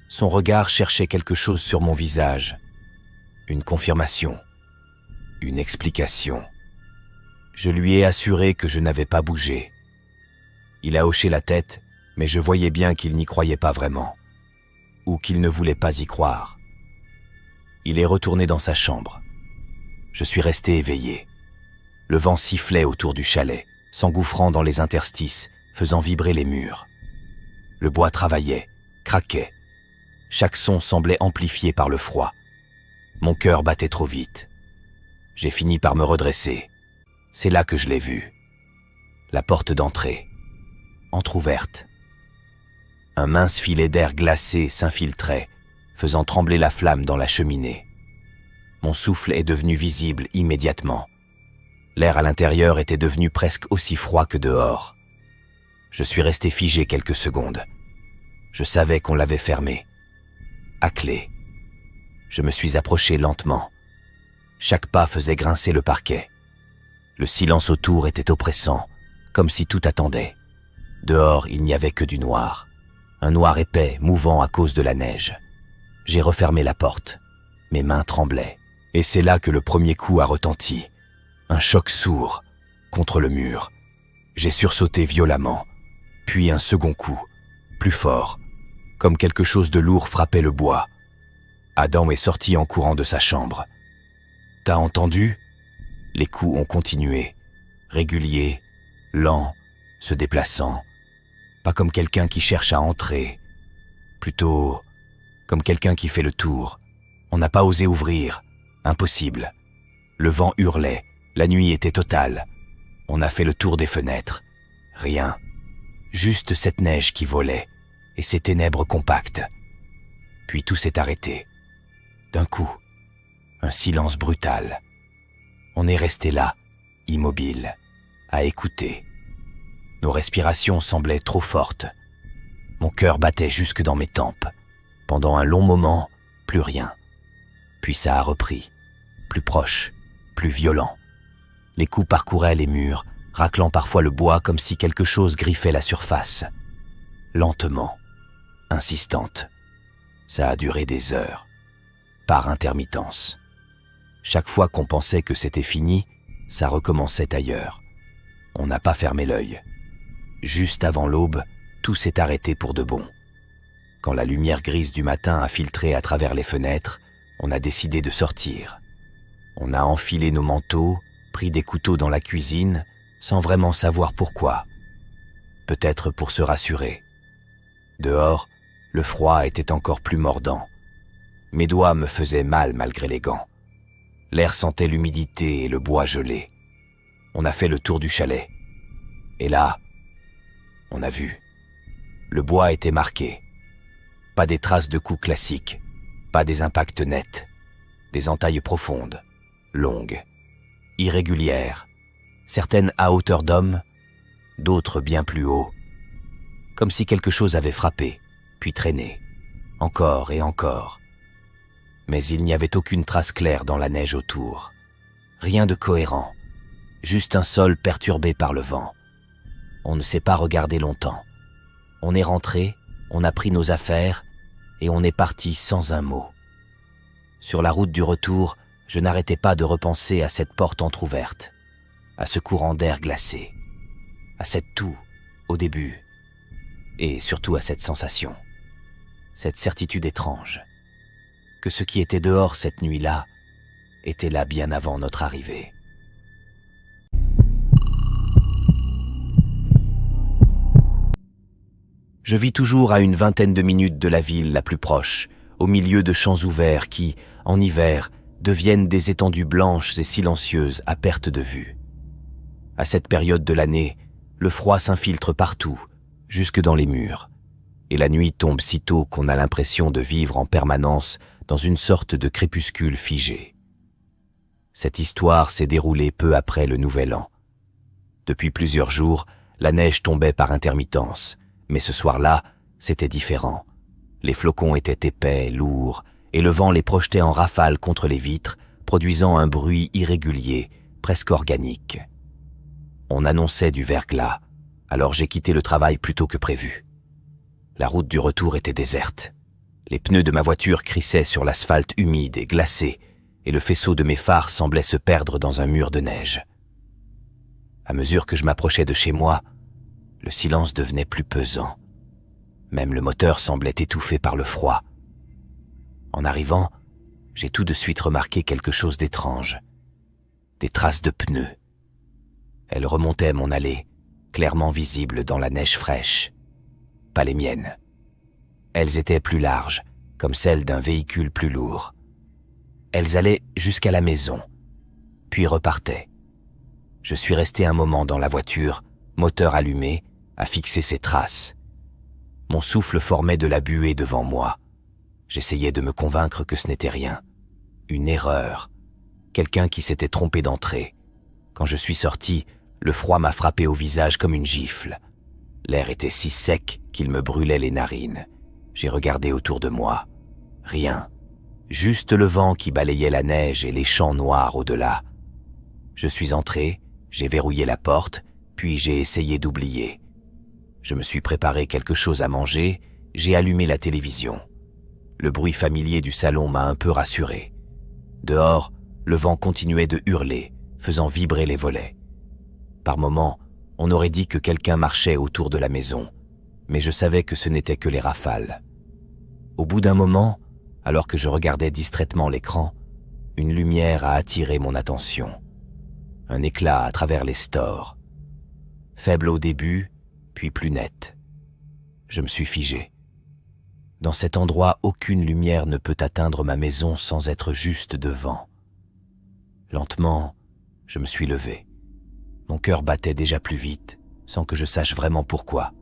Son regard cherchait quelque chose sur mon visage. Une confirmation, une explication. Je lui ai assuré que je n'avais pas bougé. Il a hoché la tête, mais je voyais bien qu'il n'y croyait pas vraiment, ou qu'il ne voulait pas y croire. Il est retourné dans sa chambre. Je suis resté éveillé. Le vent sifflait autour du chalet, s'engouffrant dans les interstices, faisant vibrer les murs. Le bois travaillait, craquait. Chaque son semblait amplifié par le froid. Mon cœur battait trop vite. J'ai fini par me redresser. C'est là que je l'ai vu. La porte d'entrée, entr'ouverte. Un mince filet d'air glacé s'infiltrait, faisant trembler la flamme dans la cheminée. Mon souffle est devenu visible immédiatement. L'air à l'intérieur était devenu presque aussi froid que dehors. Je suis resté figé quelques secondes. Je savais qu'on l'avait fermé. À clé. Je me suis approché lentement. Chaque pas faisait grincer le parquet. Le silence autour était oppressant, comme si tout attendait. Dehors, il n'y avait que du noir. Un noir épais, mouvant à cause de la neige. J'ai refermé la porte. Mes mains tremblaient. Et c'est là que le premier coup a retenti. Un choc sourd, contre le mur. J'ai sursauté violemment. Puis un second coup, plus fort, comme quelque chose de lourd frappait le bois. Adam est sorti en courant de sa chambre. « T'as entendu ?» Les coups ont continué, réguliers, lents, se déplaçant. Pas comme quelqu'un qui cherche à entrer, plutôt comme quelqu'un qui fait le tour. On n'a pas osé ouvrir, impossible. Le vent hurlait, la nuit était totale. On a fait le tour des fenêtres, rien. Juste cette neige qui volait et ces ténèbres compactes. Puis tout s'est arrêté. D'un coup, un silence brutal. On est resté là, immobile, à écouter. Nos respirations semblaient trop fortes. Mon cœur battait jusque dans mes tempes. Pendant un long moment, plus rien. Puis ça a repris, plus proche, plus violent. Les coups parcouraient les murs, raclant parfois le bois comme si quelque chose griffait la surface. Lentement, insistante. Ça a duré des heures, par intermittence. Chaque fois qu'on pensait que c'était fini, ça recommençait ailleurs. On n'a pas fermé l'œil. Juste avant l'aube, tout s'est arrêté pour de bon. Quand la lumière grise du matin a filtré à travers les fenêtres, on a décidé de sortir. On a enfilé nos manteaux, pris des couteaux dans la cuisine, sans vraiment savoir pourquoi. Peut-être pour se rassurer. Dehors, le froid était encore plus mordant. Mes doigts me faisaient mal malgré les gants. L'air sentait l'humidité et le bois gelé. On a fait le tour du chalet. Et là, on a vu. Le bois était marqué. Pas des traces de coups classiques, pas des impacts nets. Des entailles profondes, longues, irrégulières, certaines à hauteur d'homme, d'autres bien plus haut. Comme si quelque chose avait frappé, puis traîné, encore et encore. Mais il n'y avait aucune trace claire dans la neige autour. Rien de cohérent, juste un sol perturbé par le vent. On ne s'est pas regardé longtemps. On est rentré, on a pris nos affaires et on est parti sans un mot. Sur la route du retour, je n'arrêtais pas de repenser à cette porte entr'ouverte, à ce courant d'air glacé, à cette toux au début, et surtout à cette sensation, cette certitude étrange, que ce qui était dehors cette nuit-là était là bien avant notre arrivée. Je vis toujours à une vingtaine de minutes de la ville la plus proche, au milieu de champs ouverts qui, en hiver, deviennent des étendues blanches et silencieuses à perte de vue. À cette période de l'année, le froid s'infiltre partout, jusque dans les murs, et la nuit tombe si tôt qu'on a l'impression de vivre en permanence dans une sorte de crépuscule figé. Cette histoire s'est déroulée peu après le Nouvel An. Depuis plusieurs jours, la neige tombait par intermittence, mais ce soir-là, c'était différent. Les flocons étaient épais, lourds, et le vent les projetait en rafales contre les vitres, produisant un bruit irrégulier, presque organique. On annonçait du verglas, alors j'ai quitté le travail plus tôt que prévu. La route du retour était déserte. Les pneus de ma voiture crissaient sur l'asphalte humide et glacé, et le faisceau de mes phares semblait se perdre dans un mur de neige. À mesure que je m'approchais de chez moi, le silence devenait plus pesant. Même le moteur semblait étouffé par le froid. En arrivant, j'ai tout de suite remarqué quelque chose d'étrange. Des traces de pneus. Elles remontaient mon allée, clairement visibles dans la neige fraîche. Pas les miennes. Elles étaient plus larges, comme celles d'un véhicule plus lourd. Elles allaient jusqu'à la maison, puis repartaient. Je suis resté un moment dans la voiture, moteur allumé, à fixer ces traces. Mon souffle formait de la buée devant moi. J'essayais de me convaincre que ce n'était rien. Une erreur. Quelqu'un qui s'était trompé d'entrée. Quand je suis sorti, le froid m'a frappé au visage comme une gifle. L'air était si sec qu'il me brûlait les narines. J'ai regardé autour de moi. Rien. Juste le vent qui balayait la neige et les champs noirs au-delà. Je suis entré, j'ai verrouillé la porte, puis j'ai essayé d'oublier. Je me suis préparé quelque chose à manger, j'ai allumé la télévision. Le bruit familier du salon m'a un peu rassuré. Dehors, le vent continuait de hurler, faisant vibrer les volets. Par moments, on aurait dit que quelqu'un marchait autour de la maison, mais je savais que ce n'était que les rafales. Au bout d'un moment, alors que je regardais distraitement l'écran, une lumière a attiré mon attention. Un éclat à travers les stores. Faible au début, puis plus nette. Je me suis figé. Dans cet endroit, aucune lumière ne peut atteindre ma maison sans être juste devant. Lentement, je me suis levé. Mon cœur battait déjà plus vite, sans que je sache vraiment pourquoi.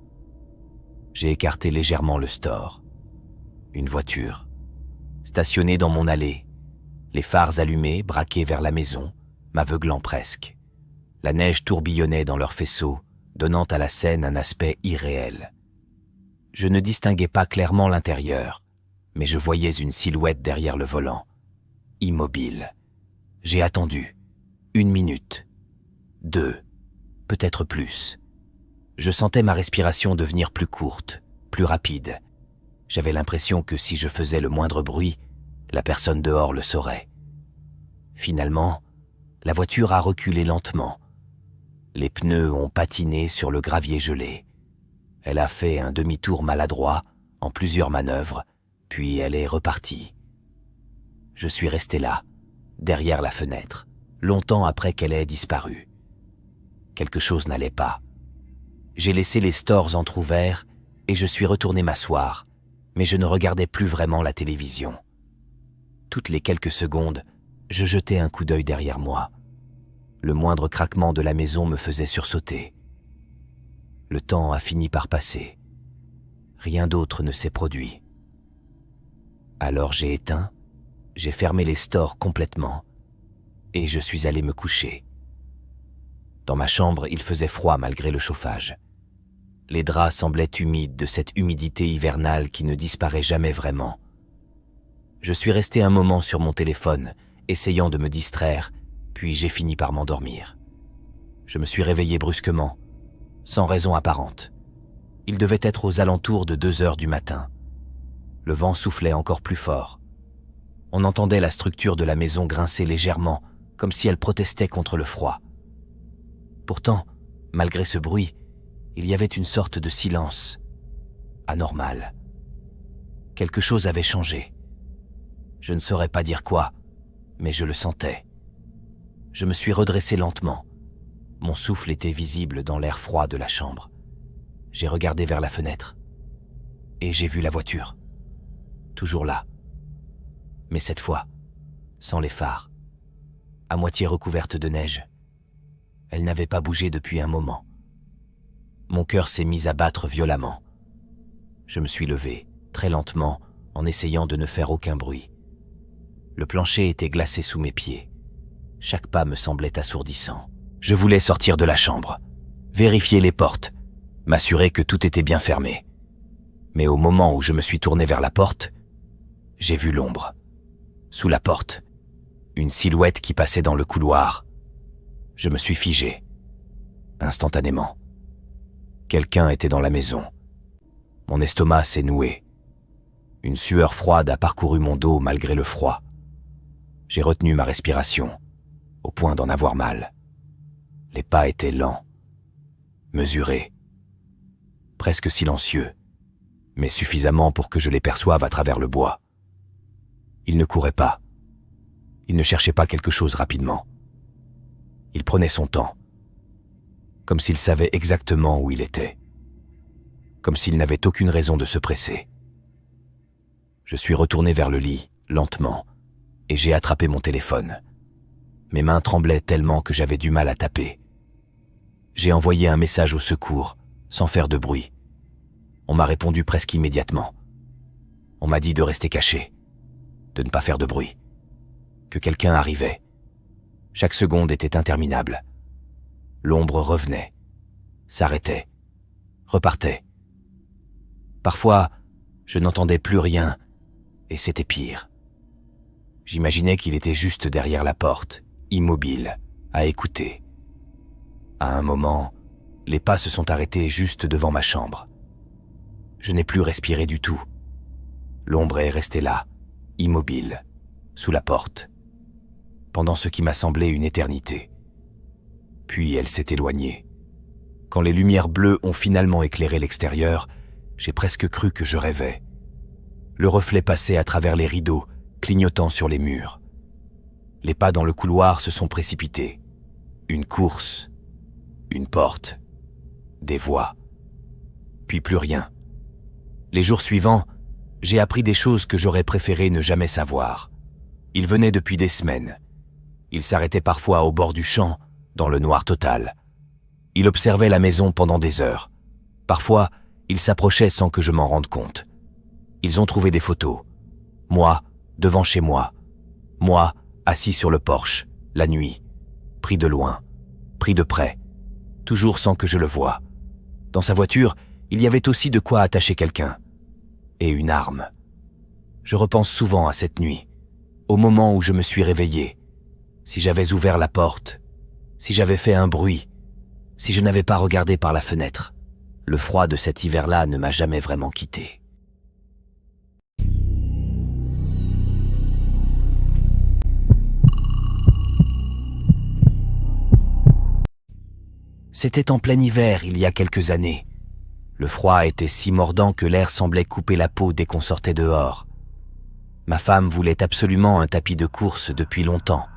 J'ai écarté légèrement le store. Une voiture, stationnée dans mon allée, les phares allumés, braqués vers la maison, m'aveuglant presque. La neige tourbillonnait dans leurs faisceaux, donnant à la scène un aspect irréel. Je ne distinguais pas clairement l'intérieur, mais je voyais une silhouette derrière le volant, immobile. J'ai attendu. 1 minute. 2, peut-être plus. Je sentais ma respiration devenir plus courte, plus rapide. J'avais l'impression que si je faisais le moindre bruit, la personne dehors le saurait. Finalement, la voiture a reculé lentement. Les pneus ont patiné sur le gravier gelé. Elle a fait un demi-tour maladroit en plusieurs manœuvres, puis elle est repartie. Je suis resté là, derrière la fenêtre, longtemps après qu'elle ait disparu. Quelque chose n'allait pas. J'ai laissé les stores entr'ouverts et je suis retourné m'asseoir, mais je ne regardais plus vraiment la télévision. Toutes les quelques secondes, Je jetai un coup d'œil derrière moi. Le moindre craquement de la maison me faisait sursauter. Le temps a fini par passer. Rien d'autre ne s'est produit. Alors j'ai éteint, j'ai fermé les stores complètement et je suis allé me coucher. Dans ma chambre, il faisait froid malgré le chauffage. Les draps semblaient humides de cette humidité hivernale qui ne disparaît jamais vraiment. Je suis resté un moment sur mon téléphone, essayant de me distraire, puis j'ai fini par m'endormir. Je me suis réveillé brusquement, sans raison apparente. Il devait être aux alentours de 2 heures du matin. Le vent soufflait encore plus fort. On entendait la structure de la maison grincer légèrement, comme si elle protestait contre le froid. Pourtant, malgré ce bruit, il y avait une sorte de silence anormal. Quelque chose avait changé. Je ne saurais pas dire quoi, mais je le sentais. Je me suis redressé lentement. Mon souffle était visible dans l'air froid de la chambre. J'ai regardé vers la fenêtre et j'ai vu la voiture. Toujours là. Mais cette fois, sans les phares, à moitié recouverte de neige. Elle n'avait pas bougé depuis un moment. Mon cœur s'est mis à battre violemment. Je me suis levé, très lentement, en essayant de ne faire aucun bruit. Le plancher était glacé sous mes pieds. Chaque pas me semblait assourdissant. Je voulais sortir de la chambre, vérifier les portes, m'assurer que tout était bien fermé. Mais au moment où je me suis tourné vers la porte, j'ai vu l'ombre. Sous la porte, une silhouette qui passait dans le couloir. Je me suis figé, instantanément. Quelqu'un était dans la maison. Mon estomac s'est noué. Une sueur froide a parcouru mon dos malgré le froid. J'ai retenu ma respiration, au point d'en avoir mal. Les pas étaient lents, mesurés, presque silencieux, mais suffisamment pour que je les perçoive à travers le bois. Il ne courait pas. Il ne cherchait pas quelque chose rapidement. Il prenait son temps, comme s'il savait exactement où il était, comme s'il n'avait aucune raison de se presser. Je suis retourné vers le lit, lentement, et j'ai attrapé mon téléphone. Mes mains tremblaient tellement que j'avais du mal à taper. J'ai envoyé un message au secours, sans faire de bruit. On m'a répondu presque immédiatement. On m'a dit de rester caché, de ne pas faire de bruit, que quelqu'un arrivait. Chaque seconde était interminable. L'ombre revenait, s'arrêtait, repartait. Parfois, je n'entendais plus rien, et c'était pire. J'imaginais qu'il était juste derrière la porte, immobile, à écouter. À un moment, les pas se sont arrêtés juste devant ma chambre. Je n'ai plus respiré du tout. L'ombre est restée là, immobile, sous la porte, pendant ce qui m'a semblé une éternité. Puis elle s'est éloignée. Quand les lumières bleues ont finalement éclairé l'extérieur, j'ai presque cru que je rêvais. Le reflet passait à travers les rideaux, clignotant sur les murs. Les pas dans le couloir se sont précipités. Une course, une porte, des voix, puis plus rien. Les jours suivants, j'ai appris des choses que j'aurais préféré ne jamais savoir. Il venait depuis des semaines. Il s'arrêtait parfois au bord du champ, dans le noir total. Il observait la maison pendant des heures. Parfois, il s'approchait sans que je m'en rende compte. Ils ont trouvé des photos. Moi, devant chez moi. Moi, assis sur le porche, la nuit. Pris de loin, pris de près. Toujours sans que je le voie. Dans sa voiture, il y avait aussi de quoi attacher quelqu'un. Et une arme. Je repense souvent à cette nuit, au moment où je me suis réveillé. Si j'avais ouvert la porte, si j'avais fait un bruit, si je n'avais pas regardé par la fenêtre, le froid de cet hiver-là ne m'a jamais vraiment quitté. C'était en plein hiver, il y a quelques années. Le froid était si mordant que l'air semblait couper la peau dès qu'on sortait dehors. Ma femme voulait absolument un tapis de course depuis longtemps.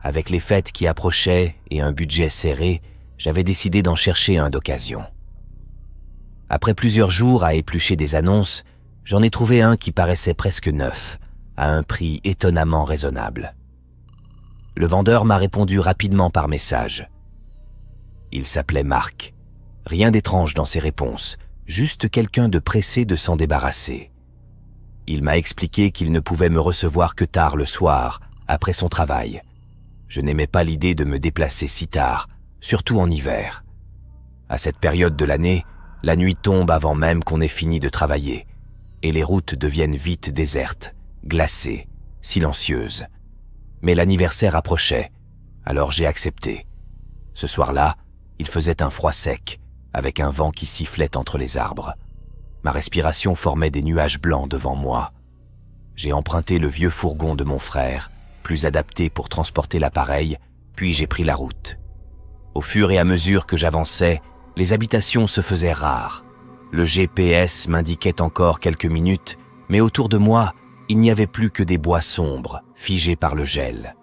Avec les fêtes qui approchaient et un budget serré, j'avais décidé d'en chercher un d'occasion. Après plusieurs jours à éplucher des annonces, j'en ai trouvé un qui paraissait presque neuf, à un prix étonnamment raisonnable. Le vendeur m'a répondu rapidement par message. Il s'appelait Marc. Rien d'étrange dans ses réponses, juste quelqu'un de pressé de s'en débarrasser. Il m'a expliqué qu'il ne pouvait me recevoir que tard le soir, après son travail. Je n'aimais pas l'idée de me déplacer si tard, surtout en hiver. À cette période de l'année, la nuit tombe avant même qu'on ait fini de travailler, et les routes deviennent vite désertes, glacées, silencieuses. Mais l'anniversaire approchait, alors j'ai accepté. Ce soir-là, il faisait un froid sec, avec un vent qui sifflait entre les arbres. Ma respiration formait des nuages blancs devant moi. J'ai emprunté le vieux fourgon de mon frère, plus adapté pour transporter l'appareil, puis j'ai pris la route. Au fur et à mesure que j'avançais, les habitations se faisaient rares. Le GPS m'indiquait encore quelques minutes, mais autour de moi, il n'y avait plus que des bois sombres, figés par le gel.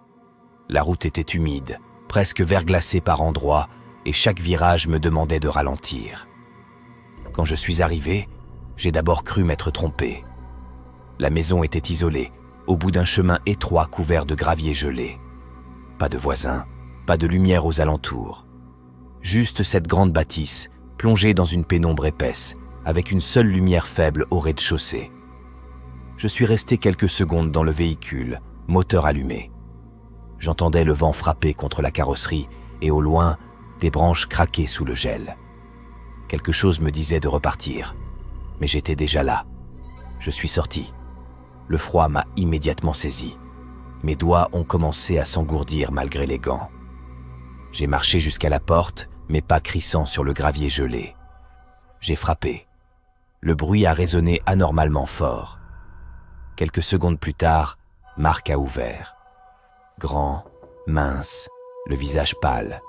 La route était humide, presque verglacée par endroits, et chaque virage me demandait de ralentir. Quand je suis arrivé, j'ai d'abord cru m'être trompé. La maison était isolée, au bout d'un chemin étroit couvert de gravier gelé. Pas de voisins, pas de lumière aux alentours. Juste cette grande bâtisse, plongée dans une pénombre épaisse, avec une seule lumière faible au rez-de-chaussée. Je suis resté quelques secondes dans le véhicule, moteur allumé. J'entendais le vent frapper contre la carrosserie et au loin, des branches craquaient sous le gel. Quelque chose me disait de repartir, mais j'étais déjà là. Je suis sorti. Le froid m'a immédiatement saisi. Mes doigts ont commencé à s'engourdir malgré les gants. J'ai marché jusqu'à la porte, mes pas crissant sur le gravier gelé. J'ai frappé. Le bruit a résonné anormalement fort. Quelques secondes plus tard, Marc a ouvert. Grand, mince, le visage pâle.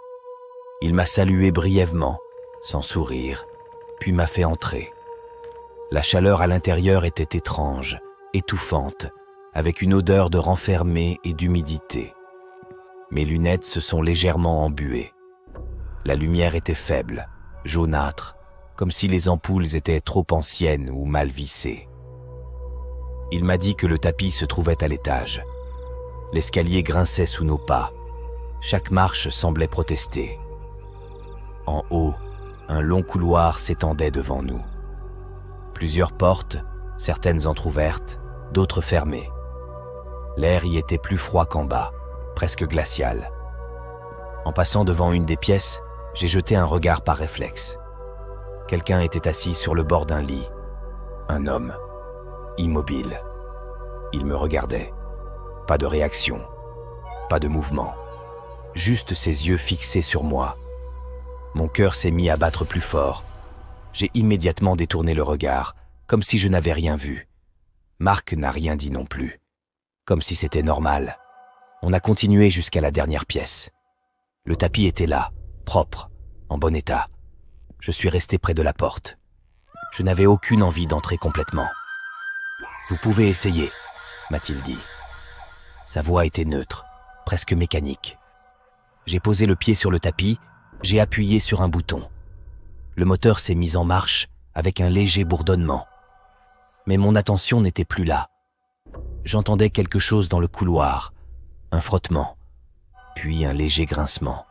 Il m'a salué brièvement, sans sourire, puis m'a fait entrer. La chaleur à l'intérieur était étrange, étouffante, avec une odeur de renfermé et d'humidité. Mes lunettes se sont légèrement embuées. La lumière était faible, jaunâtre, comme si les ampoules étaient trop anciennes ou mal vissées. Il m'a dit que le tapis se trouvait à l'étage. L'escalier grinçait sous nos pas. Chaque marche semblait protester. En haut, un long couloir s'étendait devant nous. Plusieurs portes, certaines entr'ouvertes, d'autres fermées. L'air y était plus froid qu'en bas, presque glacial. En passant devant une des pièces, j'ai jeté un regard par réflexe. Quelqu'un était assis sur le bord d'un lit. Un homme, immobile. Il me regardait. Pas de réaction, pas de mouvement. Juste ses yeux fixés sur moi. Mon cœur s'est mis à battre plus fort. J'ai immédiatement détourné le regard, comme si je n'avais rien vu. Marc n'a rien dit non plus, comme si c'était normal. On a continué jusqu'à la dernière pièce. Le tapis était là, propre, en bon état. Je suis resté près de la porte. Je n'avais aucune envie d'entrer complètement. « Vous pouvez essayer », m'a-t-il dit. Sa voix était neutre, presque mécanique. J'ai posé le pied sur le tapis, j'ai appuyé sur un bouton. Le moteur s'est mis en marche avec un léger bourdonnement. Mais mon attention n'était plus là. J'entendais quelque chose dans le couloir, un frottement, puis un léger grincement,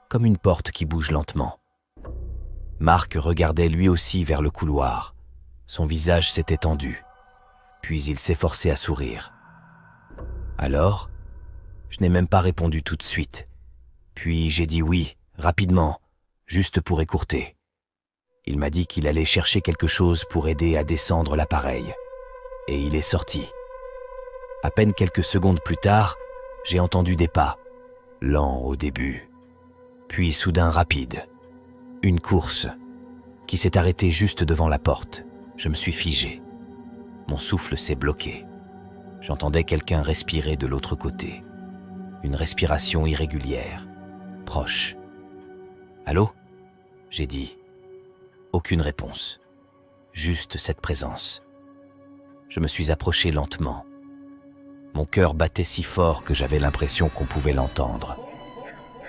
comme une porte qui bouge lentement. Marc regardait lui aussi vers le couloir. Son visage s'était tendu, puis il s'est forcé à sourire. Alors, je n'ai même pas répondu tout de suite. Puis j'ai dit oui, rapidement, juste pour écourter. Il m'a dit qu'il allait chercher quelque chose pour aider à descendre l'appareil. Et il est sorti. À peine quelques secondes plus tard, j'ai entendu des pas, lents au début, puis soudain rapides. Une course qui s'est arrêtée juste devant la porte. Je me suis figé. Mon souffle s'est bloqué. J'entendais quelqu'un respirer de l'autre côté. Une respiration irrégulière, proche. « Allô ?» j'ai dit. Aucune réponse. Juste cette présence. Je me suis approché lentement. Mon cœur battait si fort que j'avais l'impression qu'on pouvait l'entendre.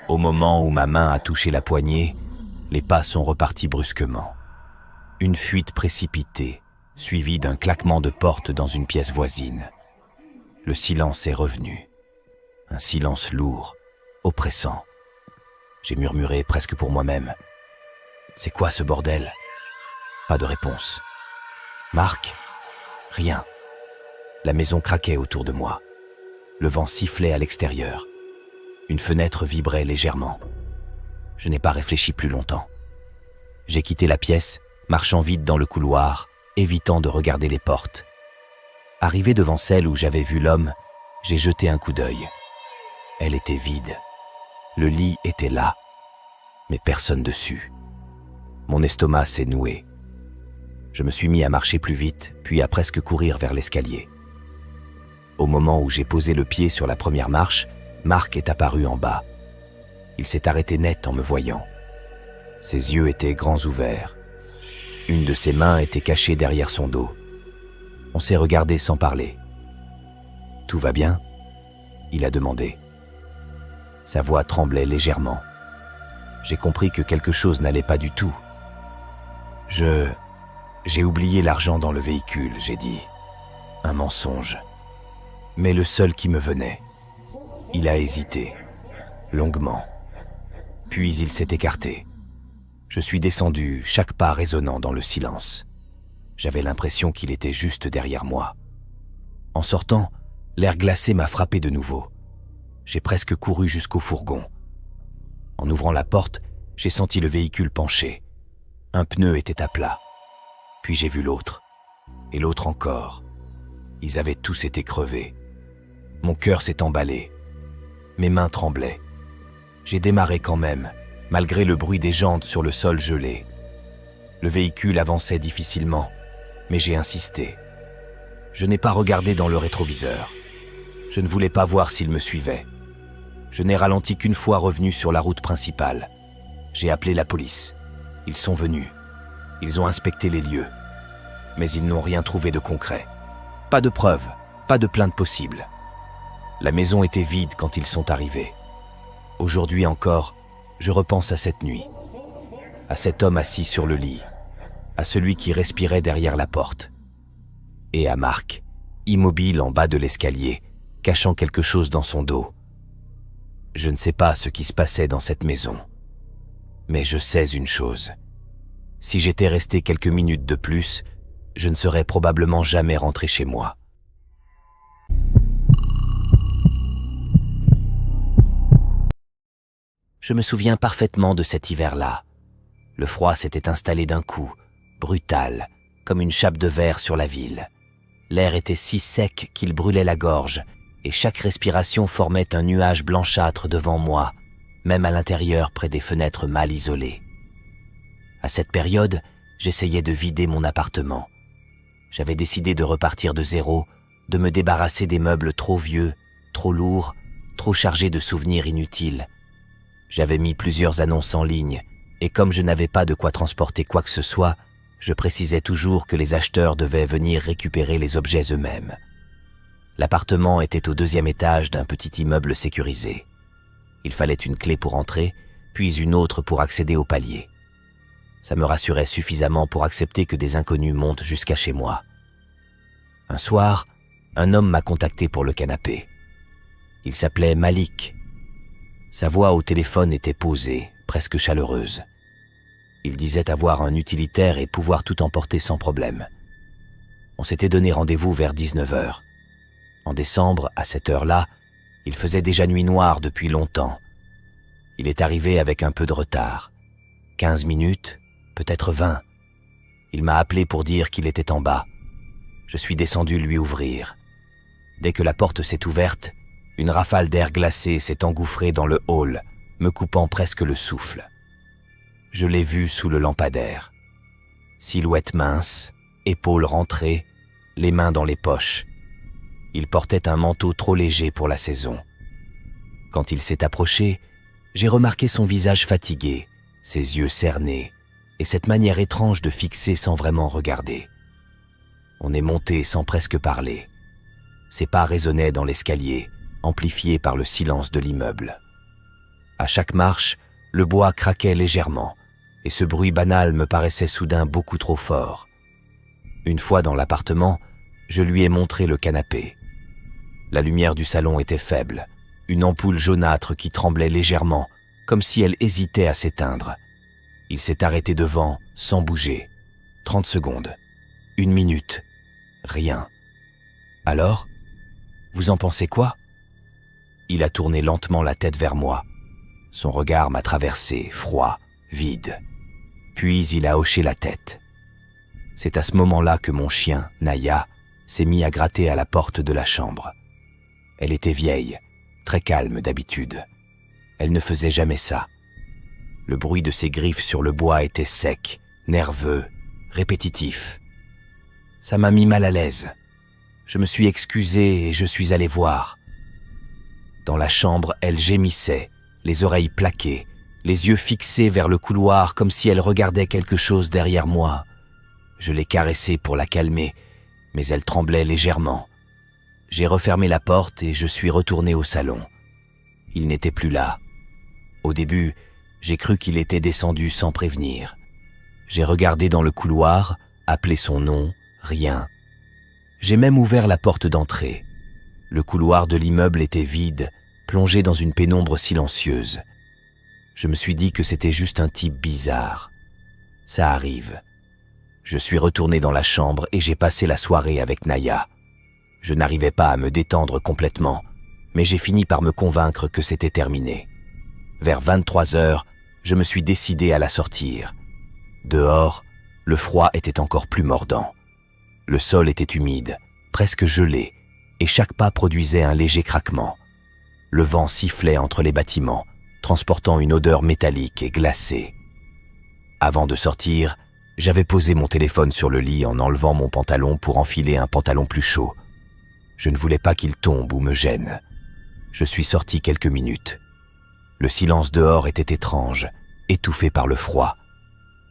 Au moment où ma main a touché la poignée, les pas sont repartis brusquement. Une fuite précipitée, suivie d'un claquement de porte dans une pièce voisine. Le silence est revenu. Un silence lourd, oppressant. J'ai murmuré presque pour moi-même. C'est quoi ce bordel? Pas de réponse. Marc? Rien. La maison craquait autour de moi. Le vent sifflait à l'extérieur. Une fenêtre vibrait légèrement. Je n'ai pas réfléchi plus longtemps. J'ai quitté la pièce, marchant vite dans le couloir, évitant de regarder les portes. Arrivé devant celle où j'avais vu l'homme, j'ai jeté un coup d'œil. Elle était vide. Le lit était là, mais personne dessus. Mon estomac s'est noué. Je me suis mis à marcher plus vite, puis à presque courir vers l'escalier. Au moment où j'ai posé le pied sur la première marche, Marc est apparu en bas. Il s'est arrêté net en me voyant. Ses yeux étaient grands ouverts. Une de ses mains était cachée derrière son dos. On s'est regardé sans parler. « Tout va bien ?» il a demandé. Sa voix tremblait légèrement. J'ai compris que quelque chose n'allait pas du tout. J'ai oublié l'argent dans le véhicule, j'ai dit. Un mensonge. Mais le seul qui me venait. Il a hésité, longuement. Puis il s'est écarté. Je suis descendu, chaque pas résonnant dans le silence. J'avais l'impression qu'il était juste derrière moi. En sortant, l'air glacé m'a frappé de nouveau. J'ai presque couru jusqu'au fourgon. En ouvrant la porte, j'ai senti le véhicule pencher. Un pneu était à plat. Puis j'ai vu l'autre. Et l'autre encore. Ils avaient tous été crevés. Mon cœur s'est emballé. Mes mains tremblaient. J'ai démarré quand même, malgré le bruit des jantes sur le sol gelé. Le véhicule avançait difficilement, mais j'ai insisté. Je n'ai pas regardé dans le rétroviseur. Je ne voulais pas voir s'il me suivait. Je n'ai ralenti qu'une fois revenu sur la route principale. J'ai appelé la police. Ils sont venus. Ils ont inspecté les lieux. Mais ils n'ont rien trouvé de concret. Pas de preuves, pas de plainte possible. La maison était vide quand ils sont arrivés. Aujourd'hui encore, je repense à cette nuit. À cet homme assis sur le lit. À celui qui respirait derrière la porte. Et à Marc, immobile en bas de l'escalier, cachant quelque chose dans son dos. Je ne sais pas ce qui se passait dans cette maison. Mais je sais une chose. Si j'étais resté quelques minutes de plus, je ne serais probablement jamais rentré chez moi. Je me souviens parfaitement de cet hiver-là. Le froid s'était installé d'un coup, brutal, comme une chape de verre sur la ville. L'air était si sec qu'il brûlait la gorge, et chaque respiration formait un nuage blanchâtre devant moi, même à l'intérieur près des fenêtres mal isolées. À cette période, j'essayais de vider mon appartement. J'avais décidé de repartir de zéro, de me débarrasser des meubles trop vieux, trop lourds, trop chargés de souvenirs inutiles. J'avais mis plusieurs annonces en ligne, et comme je n'avais pas de quoi transporter quoi que ce soit, je précisais toujours que les acheteurs devaient venir récupérer les objets eux-mêmes. L'appartement était au 2e étage d'un petit immeuble sécurisé. Il fallait une clé pour entrer, puis une autre pour accéder au palier. Ça me rassurait suffisamment pour accepter que des inconnus montent jusqu'à chez moi. Un soir, un homme m'a contacté pour le canapé. Il s'appelait Malik. Sa voix au téléphone était posée, presque chaleureuse. Il disait avoir un utilitaire et pouvoir tout emporter sans problème. On s'était donné rendez-vous vers 19h. En décembre, à cette heure-là, il faisait déjà nuit noire depuis longtemps. Il est arrivé avec un peu de retard. 15 minutes, peut-être 20. Il m'a appelé pour dire qu'il était en bas. Je suis descendu lui ouvrir. Dès que la porte s'est ouverte, une rafale d'air glacé s'est engouffrée dans le hall, me coupant presque le souffle. Je l'ai vu sous le lampadaire. Silhouette mince, épaules rentrées, les mains dans les poches. Il portait un manteau trop léger pour la saison. Quand il s'est approché, j'ai remarqué son visage fatigué, ses yeux cernés, et cette manière étrange de fixer sans vraiment regarder. On est monté sans presque parler. Ses pas résonnaient dans l'escalier, amplifiés par le silence de l'immeuble. À chaque marche, le bois craquait légèrement, et ce bruit banal me paraissait soudain beaucoup trop fort. Une fois dans l'appartement, je lui ai montré le canapé. La lumière du salon était faible, une ampoule jaunâtre qui tremblait légèrement, comme si elle hésitait à s'éteindre. Il s'est arrêté devant, sans bouger. 30 secondes. 1 minute. Rien. Alors, vous en pensez quoi? Il a tourné lentement la tête vers moi. Son regard m'a traversé, froid, vide. Puis il a hoché la tête. C'est à ce moment-là que mon chien, Naya, s'est mis à gratter à la porte de la chambre. Elle était vieille, très calme d'habitude. Elle ne faisait jamais ça. Le bruit de ses griffes sur le bois était sec, nerveux, répétitif. Ça m'a mis mal à l'aise. Je me suis excusé et je suis allé voir. Dans la chambre, elle gémissait, les oreilles plaquées, les yeux fixés vers le couloir comme si elle regardait quelque chose derrière moi. Je l'ai caressée pour la calmer, mais elle tremblait légèrement. J'ai refermé la porte et je suis retourné au salon. Il n'était plus là. Au début, j'ai cru qu'il était descendu sans prévenir. J'ai regardé dans le couloir, appelé son nom, rien. J'ai même ouvert la porte d'entrée. Le couloir de l'immeuble était vide, plongé dans une pénombre silencieuse. Je me suis dit que c'était juste un type bizarre. Ça arrive. Je suis retourné dans la chambre et j'ai passé la soirée avec Naya. Je n'arrivais pas à me détendre complètement, mais j'ai fini par me convaincre que c'était terminé. Vers 23 heures, je me suis décidé à la sortir. Dehors, le froid était encore plus mordant. Le sol était humide, presque gelé, et chaque pas produisait un léger craquement. Le vent sifflait entre les bâtiments, transportant une odeur métallique et glacée. Avant de sortir, j'avais posé mon téléphone sur le lit en enlevant mon pantalon pour enfiler un pantalon plus chaud. Je ne voulais pas qu'il tombe ou me gêne. Je suis sorti quelques minutes. Le silence dehors était étrange, étouffé par le froid.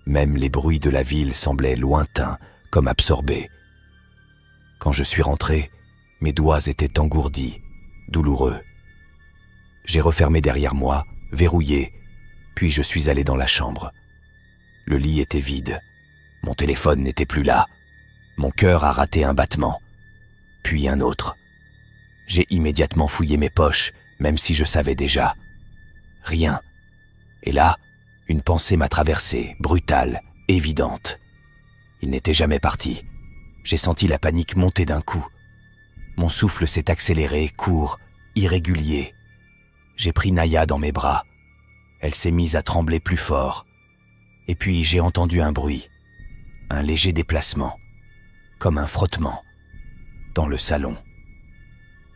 Même les bruits de la ville semblaient lointains, comme absorbés. Quand je suis rentré, mes doigts étaient engourdis, douloureux. J'ai refermé derrière moi, verrouillé, puis je suis allé dans la chambre. Le lit était vide. Mon téléphone n'était plus là. Mon cœur a raté un battement, puis un autre. J'ai immédiatement fouillé mes poches, même si je savais déjà. Rien. Et là, une pensée m'a traversé, brutale, évidente. Il n'était jamais parti. J'ai senti la panique monter d'un coup. Mon souffle s'est accéléré, court, irrégulier. J'ai pris Naya dans mes bras. Elle s'est mise à trembler plus fort. Et puis j'ai entendu un bruit, un léger déplacement, comme un frottement, dans le salon.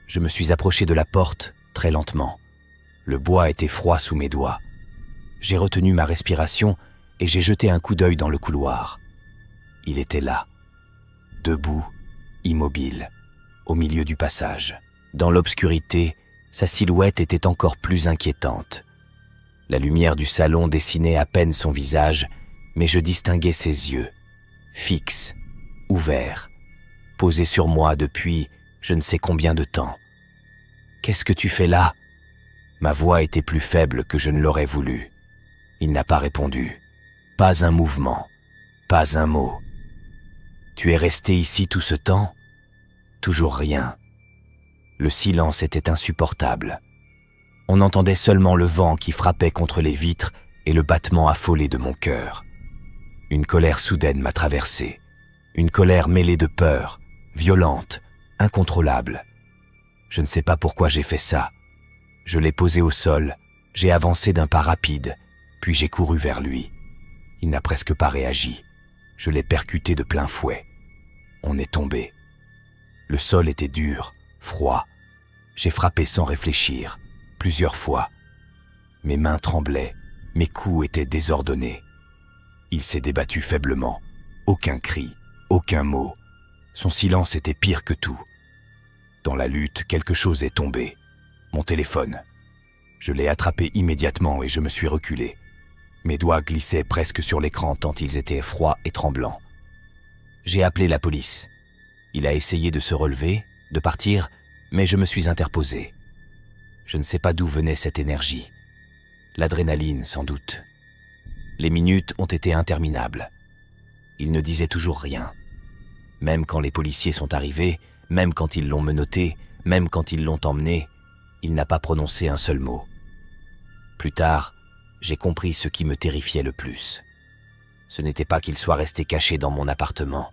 Je me suis approché de la porte, très lentement. Le bois était froid sous mes doigts. J'ai retenu ma respiration et j'ai jeté un coup d'œil dans le couloir. Il était là, debout, immobile, au milieu du passage. Dans l'obscurité, sa silhouette était encore plus inquiétante. La lumière du salon dessinait à peine son visage, mais je distinguais ses yeux, fixes, ouverts, posés sur moi depuis je ne sais combien de temps. « Qu'est-ce que tu fais là ?» Ma voix était plus faible que je ne l'aurais voulu. Il n'a pas répondu. Pas un mouvement, pas un mot. « Tu es resté ici tout ce temps ?» Toujours rien. Le silence était insupportable. On entendait seulement le vent qui frappait contre les vitres et le battement affolé de mon cœur. Une colère soudaine m'a traversé. Une colère mêlée de peur, violente, incontrôlable. Je ne sais pas pourquoi j'ai fait ça. Je l'ai posé au sol, j'ai avancé d'un pas rapide, puis j'ai couru vers lui. Il n'a presque pas réagi. Je l'ai percuté de plein fouet. On est tombé. Le sol était dur, froid. J'ai frappé sans réfléchir, plusieurs fois. Mes mains tremblaient, mes coups étaient désordonnés. Il s'est débattu faiblement. Aucun cri, aucun mot. Son silence était pire que tout. Dans la lutte, quelque chose est tombé. Mon téléphone. Je l'ai attrapé immédiatement et je me suis reculé. Mes doigts glissaient presque sur l'écran tant ils étaient froids et tremblants. J'ai appelé la police. Il a essayé de se relever, de partir, mais je me suis interposé. Je ne sais pas d'où venait cette énergie. L'adrénaline, sans doute. Les minutes ont été interminables. Il ne disait toujours rien. Même quand les policiers sont arrivés, même quand ils l'ont menotté, même quand ils l'ont emmené, Il n'a pas prononcé un seul mot. Plus tard, j'ai compris ce qui me terrifiait le plus. Ce n'était pas qu'il soit resté caché dans mon appartement.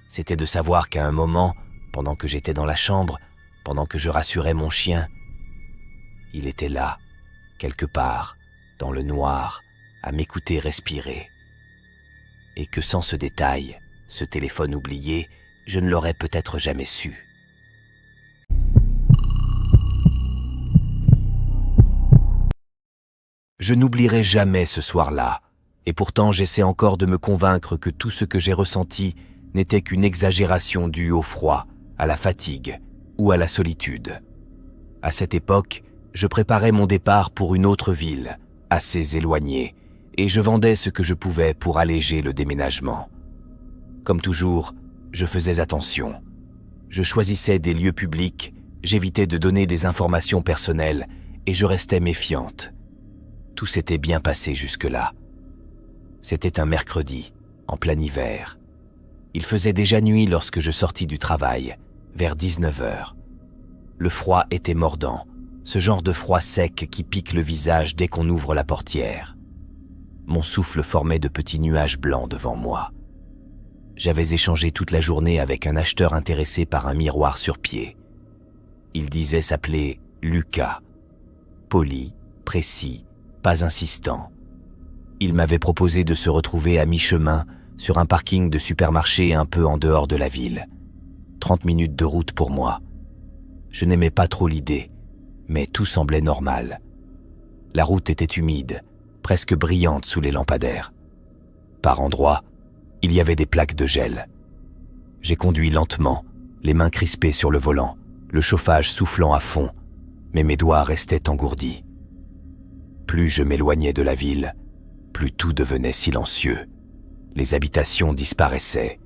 C'était de savoir qu'à un moment, pendant que j'étais dans la chambre, pendant que je rassurais mon chien, il était là, quelque part, dans le noir, à m'écouter respirer. Et que sans ce détail, ce téléphone oublié, je ne l'aurais peut-être jamais su. Je n'oublierai jamais ce soir-là, et pourtant j'essaie encore de me convaincre que tout ce que j'ai ressenti n'était qu'une exagération due au froid, à la fatigue ou à la solitude. À cette époque, je préparais mon départ pour une autre ville, assez éloignée, et je vendais ce que je pouvais pour alléger le déménagement. Comme toujours, je faisais attention. Je choisissais des lieux publics, j'évitais de donner des informations personnelles et je restais méfiante. Tout s'était bien passé jusque-là. C'était un mercredi, en plein hiver. Il faisait déjà nuit lorsque je sortis du travail, vers 19h. Le froid était mordant, ce genre de froid sec qui pique le visage dès qu'on ouvre la portière. Mon souffle formait de petits nuages blancs devant moi. J'avais échangé toute la journée avec un acheteur intéressé par un miroir sur pied. Il disait s'appeler Lucas. Poli, précis, pas insistant. Il m'avait proposé de se retrouver à mi-chemin sur un parking de supermarché un peu en dehors de la ville. 30 minutes de route pour moi. Je n'aimais pas trop l'idée, mais tout semblait normal. La route était humide, presque brillante sous les lampadaires. Par endroits, il y avait des plaques de gel. J'ai conduit lentement, les mains crispées sur le volant, le chauffage soufflant à fond, mais mes doigts restaient engourdis. Plus je m'éloignais de la ville, plus tout devenait silencieux. Les habitations disparaissaient,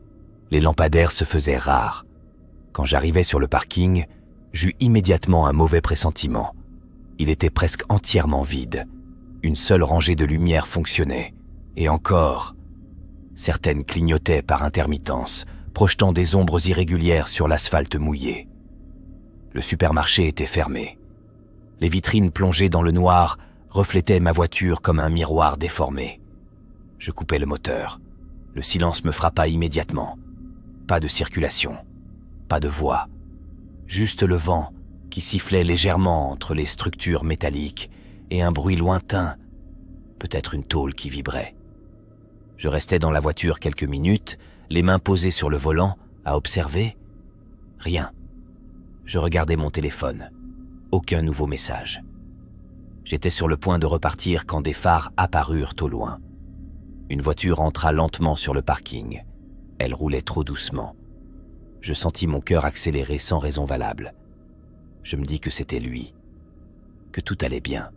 les lampadaires se faisaient rares. Quand j'arrivais sur le parking, j'eus immédiatement un mauvais pressentiment. Il était presque entièrement vide. Une seule rangée de lumière fonctionnait. Et encore, certaines clignotaient par intermittence, projetant des ombres irrégulières sur l'asphalte mouillé. Le supermarché était fermé. Les vitrines plongées dans le noir reflétaient ma voiture comme un miroir déformé. Je coupais le moteur. Le silence me frappa immédiatement. Pas de circulation, pas de voix. Juste le vent qui sifflait légèrement entre les structures métalliques et un bruit lointain, peut-être une tôle qui vibrait. Je restais dans la voiture quelques minutes, les mains posées sur le volant, à observer. Rien. Je regardais mon téléphone. Aucun nouveau message. J'étais sur le point de repartir quand des phares apparurent au loin. Une voiture entra lentement sur le parking. Elle roulait trop doucement. Je sentis mon cœur accélérer sans raison valable. Je me dis que c'était lui, que tout allait bien.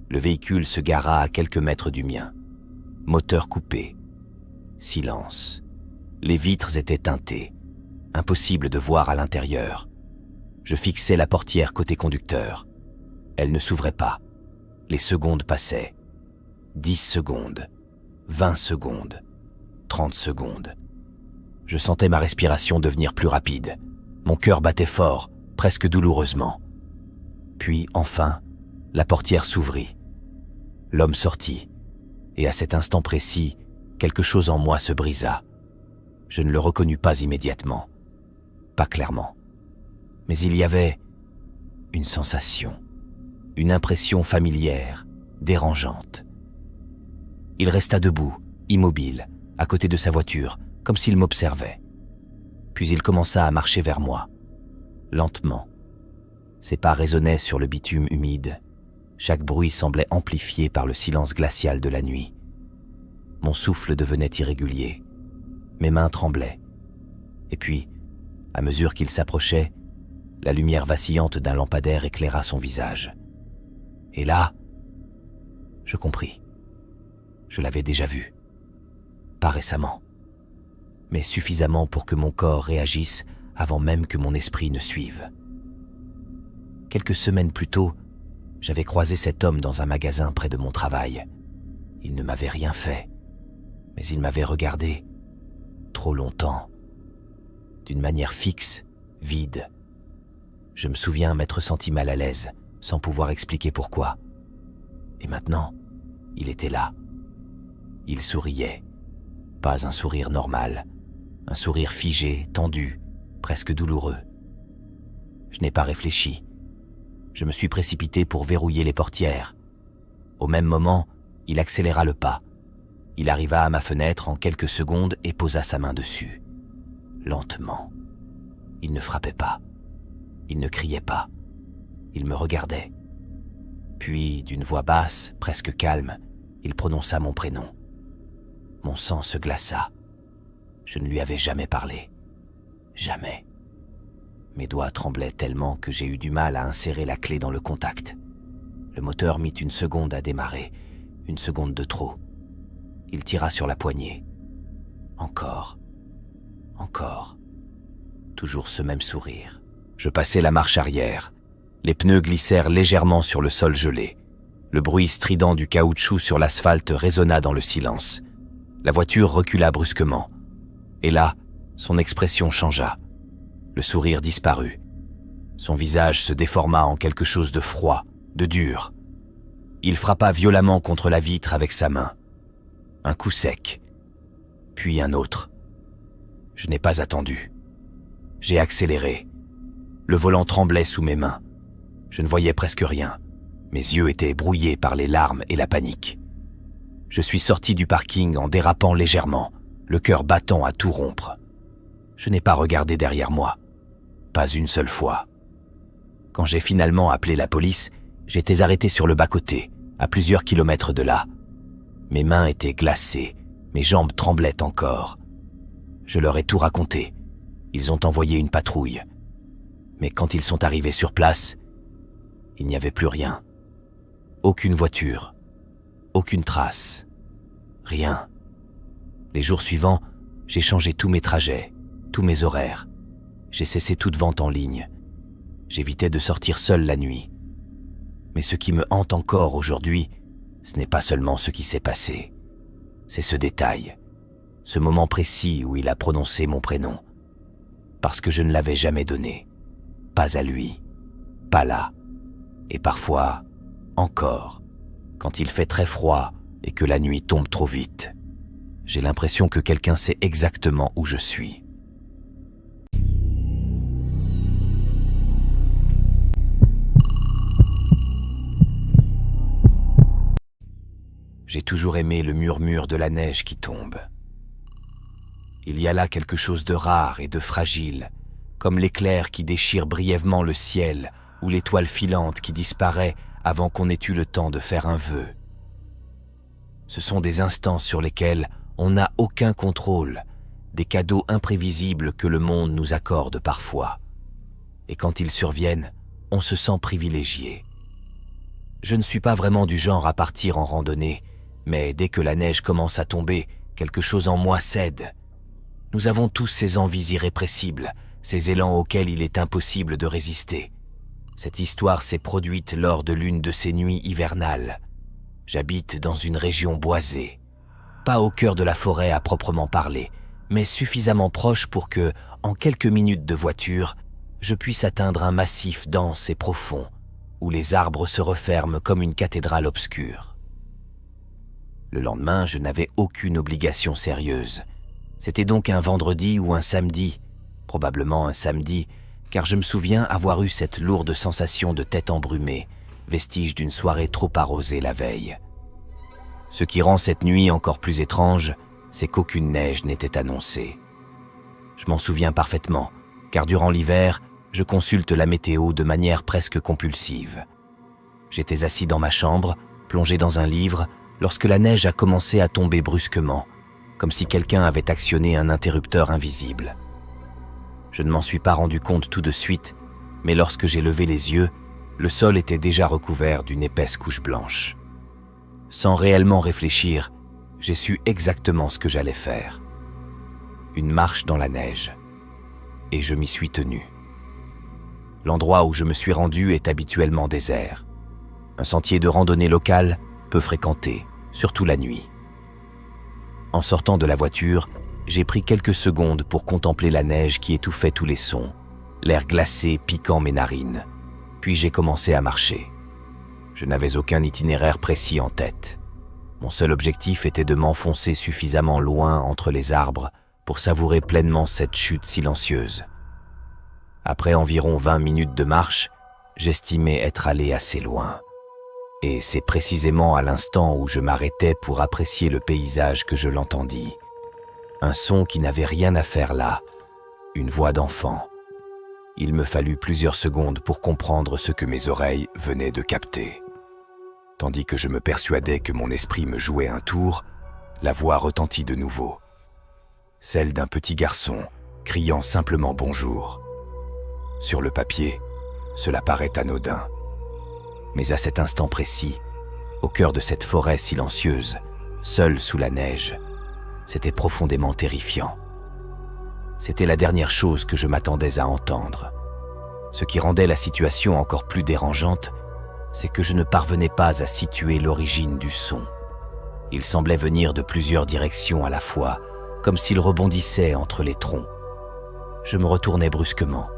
Le véhicule se gara à quelques mètres du mien. Moteur coupé. Silence. Les vitres étaient teintées. Impossible de voir à l'intérieur. Je fixais la portière côté conducteur. Elle ne s'ouvrait pas. Les secondes passaient. 10 secondes. 20 secondes. 30 secondes. Je sentais ma respiration devenir plus rapide. Mon cœur battait fort, presque douloureusement. Puis, enfin, la portière s'ouvrit. L'homme sortit, et à cet instant précis, quelque chose en moi se brisa. Je ne le reconnus pas immédiatement, pas clairement. Mais il y avait une sensation, une impression familière, dérangeante. Il resta debout, immobile, à côté de sa voiture, comme s'il m'observait. Puis il commença à marcher vers moi, lentement. Ses pas résonnaient sur le bitume humide. Chaque bruit semblait amplifié par le silence glacial de la nuit. Mon souffle devenait irrégulier. Mes mains tremblaient. Et puis, à mesure qu'il s'approchait, la lumière vacillante d'un lampadaire éclaira son visage. Et là, je compris. Je l'avais déjà vu. Pas récemment, mais suffisamment pour que mon corps réagisse avant même que mon esprit ne suive. Quelques semaines plus tôt, j'avais croisé cet homme dans un magasin près de mon travail. Il ne m'avait rien fait, mais il m'avait regardé, trop longtemps, d'une manière fixe, vide. Je me souviens m'être senti mal à l'aise, sans pouvoir expliquer pourquoi. Et maintenant, il était là. Il souriait. Pas un sourire normal, un sourire figé, tendu, presque douloureux. Je n'ai pas réfléchi. Je me suis précipité pour verrouiller les portières. Au même moment, il accéléra le pas. Il arriva à ma fenêtre en quelques secondes et posa sa main dessus. Lentement. Il ne frappait pas. Il ne criait pas. Il me regardait. Puis, d'une voix basse, presque calme, il prononça mon prénom. Mon sang se glaça. Je ne lui avais jamais parlé. Jamais. Mes doigts tremblaient tellement que j'ai eu du mal à insérer la clé dans le contact. Le moteur mit une seconde à démarrer, une seconde de trop. Il tira sur la poignée. Encore. Encore. Toujours ce même sourire. Je passai la marche arrière. Les pneus glissèrent légèrement sur le sol gelé. Le bruit strident du caoutchouc sur l'asphalte résonna dans le silence. La voiture recula brusquement. Et là, son expression changea. Le sourire disparut. Son visage se déforma en quelque chose de froid, de dur. Il frappa violemment contre la vitre avec sa main. Un coup sec, puis un autre. Je n'ai pas attendu. J'ai accéléré. Le volant tremblait sous mes mains. Je ne voyais presque rien. Mes yeux étaient brouillés par les larmes et la panique. Je suis sorti du parking en dérapant légèrement, le cœur battant à tout rompre. Je n'ai pas regardé derrière moi. Pas une seule fois. Quand j'ai finalement appelé la police, j'étais arrêté sur le bas-côté, à plusieurs kilomètres de là. Mes mains étaient glacées, mes jambes tremblaient encore. Je leur ai tout raconté. Ils ont envoyé une patrouille. Mais quand ils sont arrivés sur place, il n'y avait plus rien. Aucune voiture, aucune trace, rien. Les jours suivants, j'ai changé tous mes trajets, tous mes horaires. J'ai cessé toute vente en ligne. J'évitais de sortir seul la nuit. Mais ce qui me hante encore aujourd'hui, ce n'est pas seulement ce qui s'est passé. C'est ce détail, ce moment précis où il a prononcé mon prénom. Parce que je ne l'avais jamais donné. Pas à lui, pas là. Et parfois, encore, quand il fait très froid et que la nuit tombe trop vite. J'ai l'impression que quelqu'un sait exactement où je suis. J'ai toujours aimé le murmure de la neige qui tombe. Il y a là quelque chose de rare et de fragile, comme l'éclair qui déchire brièvement le ciel ou l'étoile filante qui disparaît avant qu'on ait eu le temps de faire un vœu. Ce sont des instants sur lesquels on n'a aucun contrôle, des cadeaux imprévisibles que le monde nous accorde parfois. Et quand ils surviennent, on se sent privilégié. Je ne suis pas vraiment du genre à partir en randonnée, mais dès que la neige commence à tomber, quelque chose en moi cède. Nous avons tous ces envies irrépressibles, ces élans auxquels il est impossible de résister. Cette histoire s'est produite lors de l'une de ces nuits hivernales. J'habite dans une région boisée, pas au cœur de la forêt à proprement parler, mais suffisamment proche pour que, en quelques minutes de voiture, je puisse atteindre un massif dense et profond, où les arbres se referment comme une cathédrale obscure. Le lendemain, je n'avais aucune obligation sérieuse. C'était donc un vendredi ou un samedi, probablement un samedi, car je me souviens avoir eu cette lourde sensation de tête embrumée, vestige d'une soirée trop arrosée la veille. Ce qui rend cette nuit encore plus étrange, c'est qu'aucune neige n'était annoncée. Je m'en souviens parfaitement, car durant l'hiver, je consulte la météo de manière presque compulsive. J'étais assis dans ma chambre, plongé dans un livre, lorsque la neige a commencé à tomber brusquement, comme si quelqu'un avait actionné un interrupteur invisible. Je ne m'en suis pas rendu compte tout de suite, mais lorsque j'ai levé les yeux, le sol était déjà recouvert d'une épaisse couche blanche. Sans réellement réfléchir, j'ai su exactement ce que j'allais faire. Une marche dans la neige. Et je m'y suis tenu. L'endroit où je me suis rendu est habituellement désert. Un sentier de randonnée local, peu fréquenté, surtout la nuit. En sortant de la voiture, j'ai pris quelques secondes pour contempler la neige qui étouffait tous les sons, l'air glacé piquant mes narines. Puis j'ai commencé à marcher. Je n'avais aucun itinéraire précis en tête. Mon seul objectif était de m'enfoncer suffisamment loin entre les arbres pour savourer pleinement cette chute silencieuse. Après environ 20 minutes de marche, j'estimais être allé assez loin. Et c'est précisément à l'instant où je m'arrêtais pour apprécier le paysage que je l'entendis. Un son qui n'avait rien à faire là, une voix d'enfant. Il me fallut plusieurs secondes pour comprendre ce que mes oreilles venaient de capter. Tandis que je me persuadais que mon esprit me jouait un tour, la voix retentit de nouveau. Celle d'un petit garçon, criant simplement bonjour. Sur le papier, cela paraît anodin. Mais à cet instant précis, au cœur de cette forêt silencieuse, seul sous la neige, c'était profondément terrifiant. C'était la dernière chose que je m'attendais à entendre. Ce qui rendait la situation encore plus dérangeante, c'est que je ne parvenais pas à situer l'origine du son. Il semblait venir de plusieurs directions à la fois, comme s'il rebondissait entre les troncs. Je me retournai brusquement.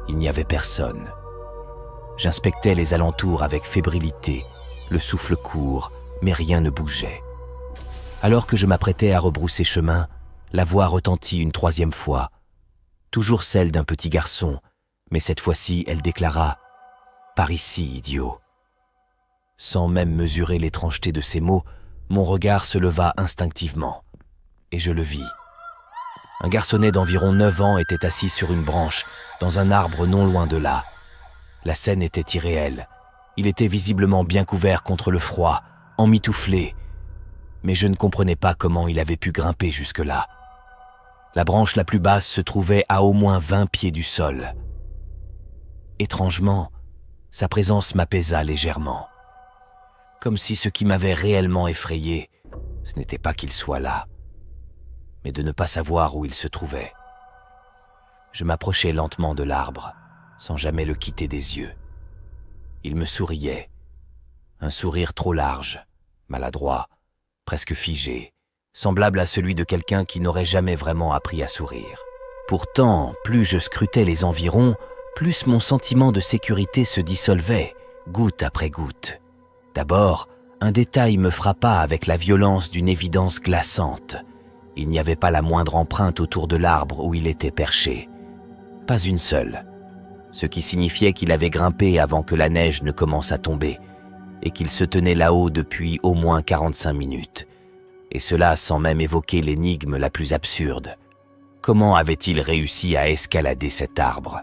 Il n'y avait personne. J'inspectais les alentours avec fébrilité, le souffle court, mais rien ne bougeait. Alors que je m'apprêtais à rebrousser chemin, la voix retentit une troisième fois. Toujours celle d'un petit garçon, mais cette fois-ci, elle déclara « Par ici, idiot !» Sans même mesurer l'étrangeté de ces mots, mon regard se leva instinctivement, et je le vis. Un garçonnet d'environ 9 ans était assis sur une branche, dans un arbre non loin de là. La scène était irréelle. Il était visiblement bien couvert contre le froid, emmitouflé, mais je ne comprenais pas comment il avait pu grimper jusque-là. La branche la plus basse se trouvait à au moins 20 pieds du sol. Étrangement, sa présence m'apaisa légèrement. Comme si ce qui m'avait réellement effrayé, ce n'était pas qu'il soit là, mais de ne pas savoir où il se trouvait. Je m'approchai lentement de l'arbre, sans jamais le quitter des yeux. Il me souriait, un sourire trop large, maladroit, presque figé, semblable à celui de quelqu'un qui n'aurait jamais vraiment appris à sourire. Pourtant, plus je scrutais les environs, plus mon sentiment de sécurité se dissolvait, goutte après goutte. D'abord, un détail me frappa avec la violence d'une évidence glaçante. Il n'y avait pas la moindre empreinte autour de l'arbre où il était perché. Pas une seule. Ce qui signifiait qu'il avait grimpé avant que la neige ne commence à tomber et qu'il se tenait là-haut depuis au moins 45 minutes. Et cela sans même évoquer l'énigme la plus absurde. Comment avait-il réussi à escalader cet arbre ?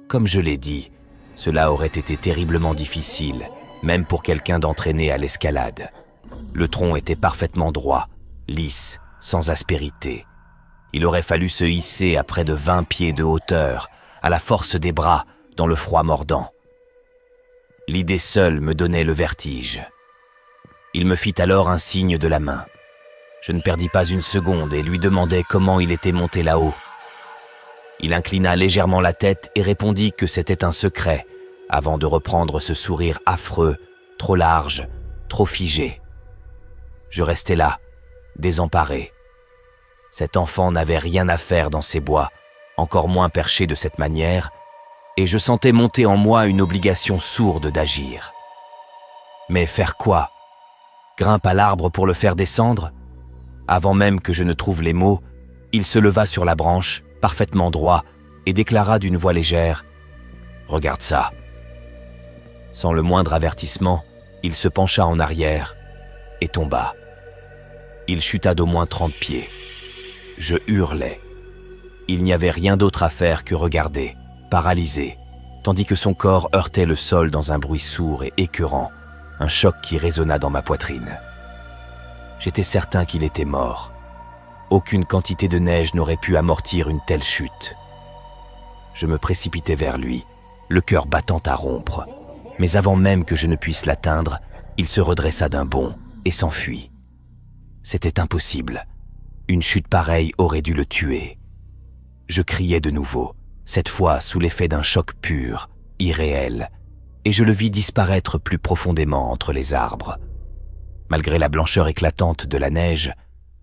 Comme je l'ai dit, cela aurait été terriblement difficile, même pour quelqu'un d'entraîné à l'escalade. Le tronc était parfaitement droit, lisse, sans aspérité. Il aurait fallu se hisser à près de 20 pieds de hauteur, à la force des bras, dans le froid mordant. L'idée seule me donnait le vertige. Il me fit alors un signe de la main. Je ne perdis pas une seconde et lui demandai comment il était monté là-haut. Il inclina légèrement la tête et répondit que c'était un secret, avant de reprendre ce sourire affreux, trop large, trop figé. Je restais là, désemparé. Cet enfant n'avait rien à faire dans ces bois, encore moins perché de cette manière, et je sentais monter en moi une obligation sourde d'agir. Mais faire quoi ? Grimpe à l'arbre pour le faire descendre ? Avant même que je ne trouve les mots, il se leva sur la branche, parfaitement droit, et déclara d'une voix légère « Regarde ça !» Sans le moindre avertissement, il se pencha en arrière et tomba. Il chuta d'au moins 30 pieds. Je hurlai. Il n'y avait rien d'autre à faire que regarder, paralysé, tandis que son corps heurtait le sol dans un bruit sourd et écœurant, un choc qui résonna dans ma poitrine. J'étais certain qu'il était mort. Aucune quantité de neige n'aurait pu amortir une telle chute. Je me précipitai vers lui, le cœur battant à rompre. Mais avant même que je ne puisse l'atteindre, il se redressa d'un bond et s'enfuit. C'était impossible. Une chute pareille aurait dû le tuer. Je criai de nouveau, cette fois sous l'effet d'un choc pur, irréel, et je le vis disparaître plus profondément entre les arbres. Malgré la blancheur éclatante de la neige,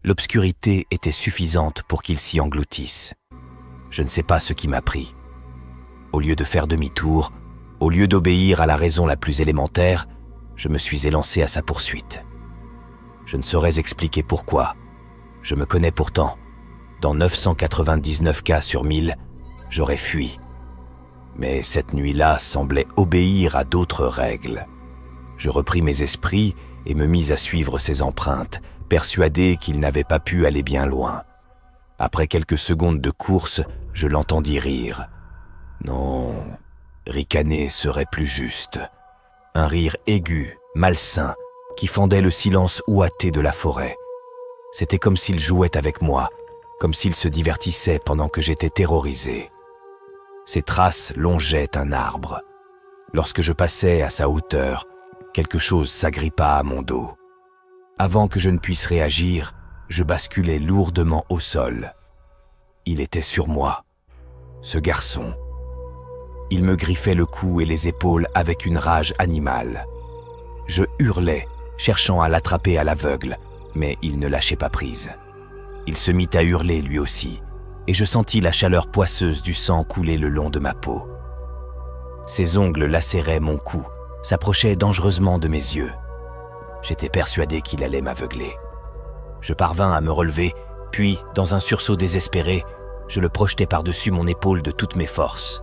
l'obscurité était suffisante pour qu'il s'y engloutisse. Je ne sais pas ce qui m'a pris. Au lieu de faire demi-tour, au lieu d'obéir à la raison la plus élémentaire, je me suis élancé à sa poursuite. Je ne saurais expliquer pourquoi. Je me connais pourtant. Dans 999 cas sur 1000, j'aurais fui. Mais cette nuit-là semblait obéir à d'autres règles. Je repris mes esprits et me mis à suivre ses empreintes, persuadé qu'il n'avait pas pu aller bien loin. Après quelques secondes de course, je l'entendis rire. Non, ricaner serait plus juste. Un rire aigu, malsain, qui fendait le silence ouaté de la forêt. C'était comme s'il jouait avec moi, comme s'il se divertissait pendant que j'étais terrorisé. Ses traces longeaient un arbre. Lorsque je passais à sa hauteur, quelque chose s'agrippa à mon dos. Avant que je ne puisse réagir, je basculai lourdement au sol. Il était sur moi, ce garçon. Il me griffait le cou et les épaules avec une rage animale. Je hurlais, cherchant à l'attraper à l'aveugle, mais il ne lâchait pas prise. Il se mit à hurler lui aussi, et je sentis la chaleur poisseuse du sang couler le long de ma peau. Ses ongles lacéraient mon cou, s'approchaient dangereusement de mes yeux. J'étais persuadé qu'il allait m'aveugler. Je parvins à me relever, puis, dans un sursaut désespéré, je le projetai par-dessus mon épaule de toutes mes forces.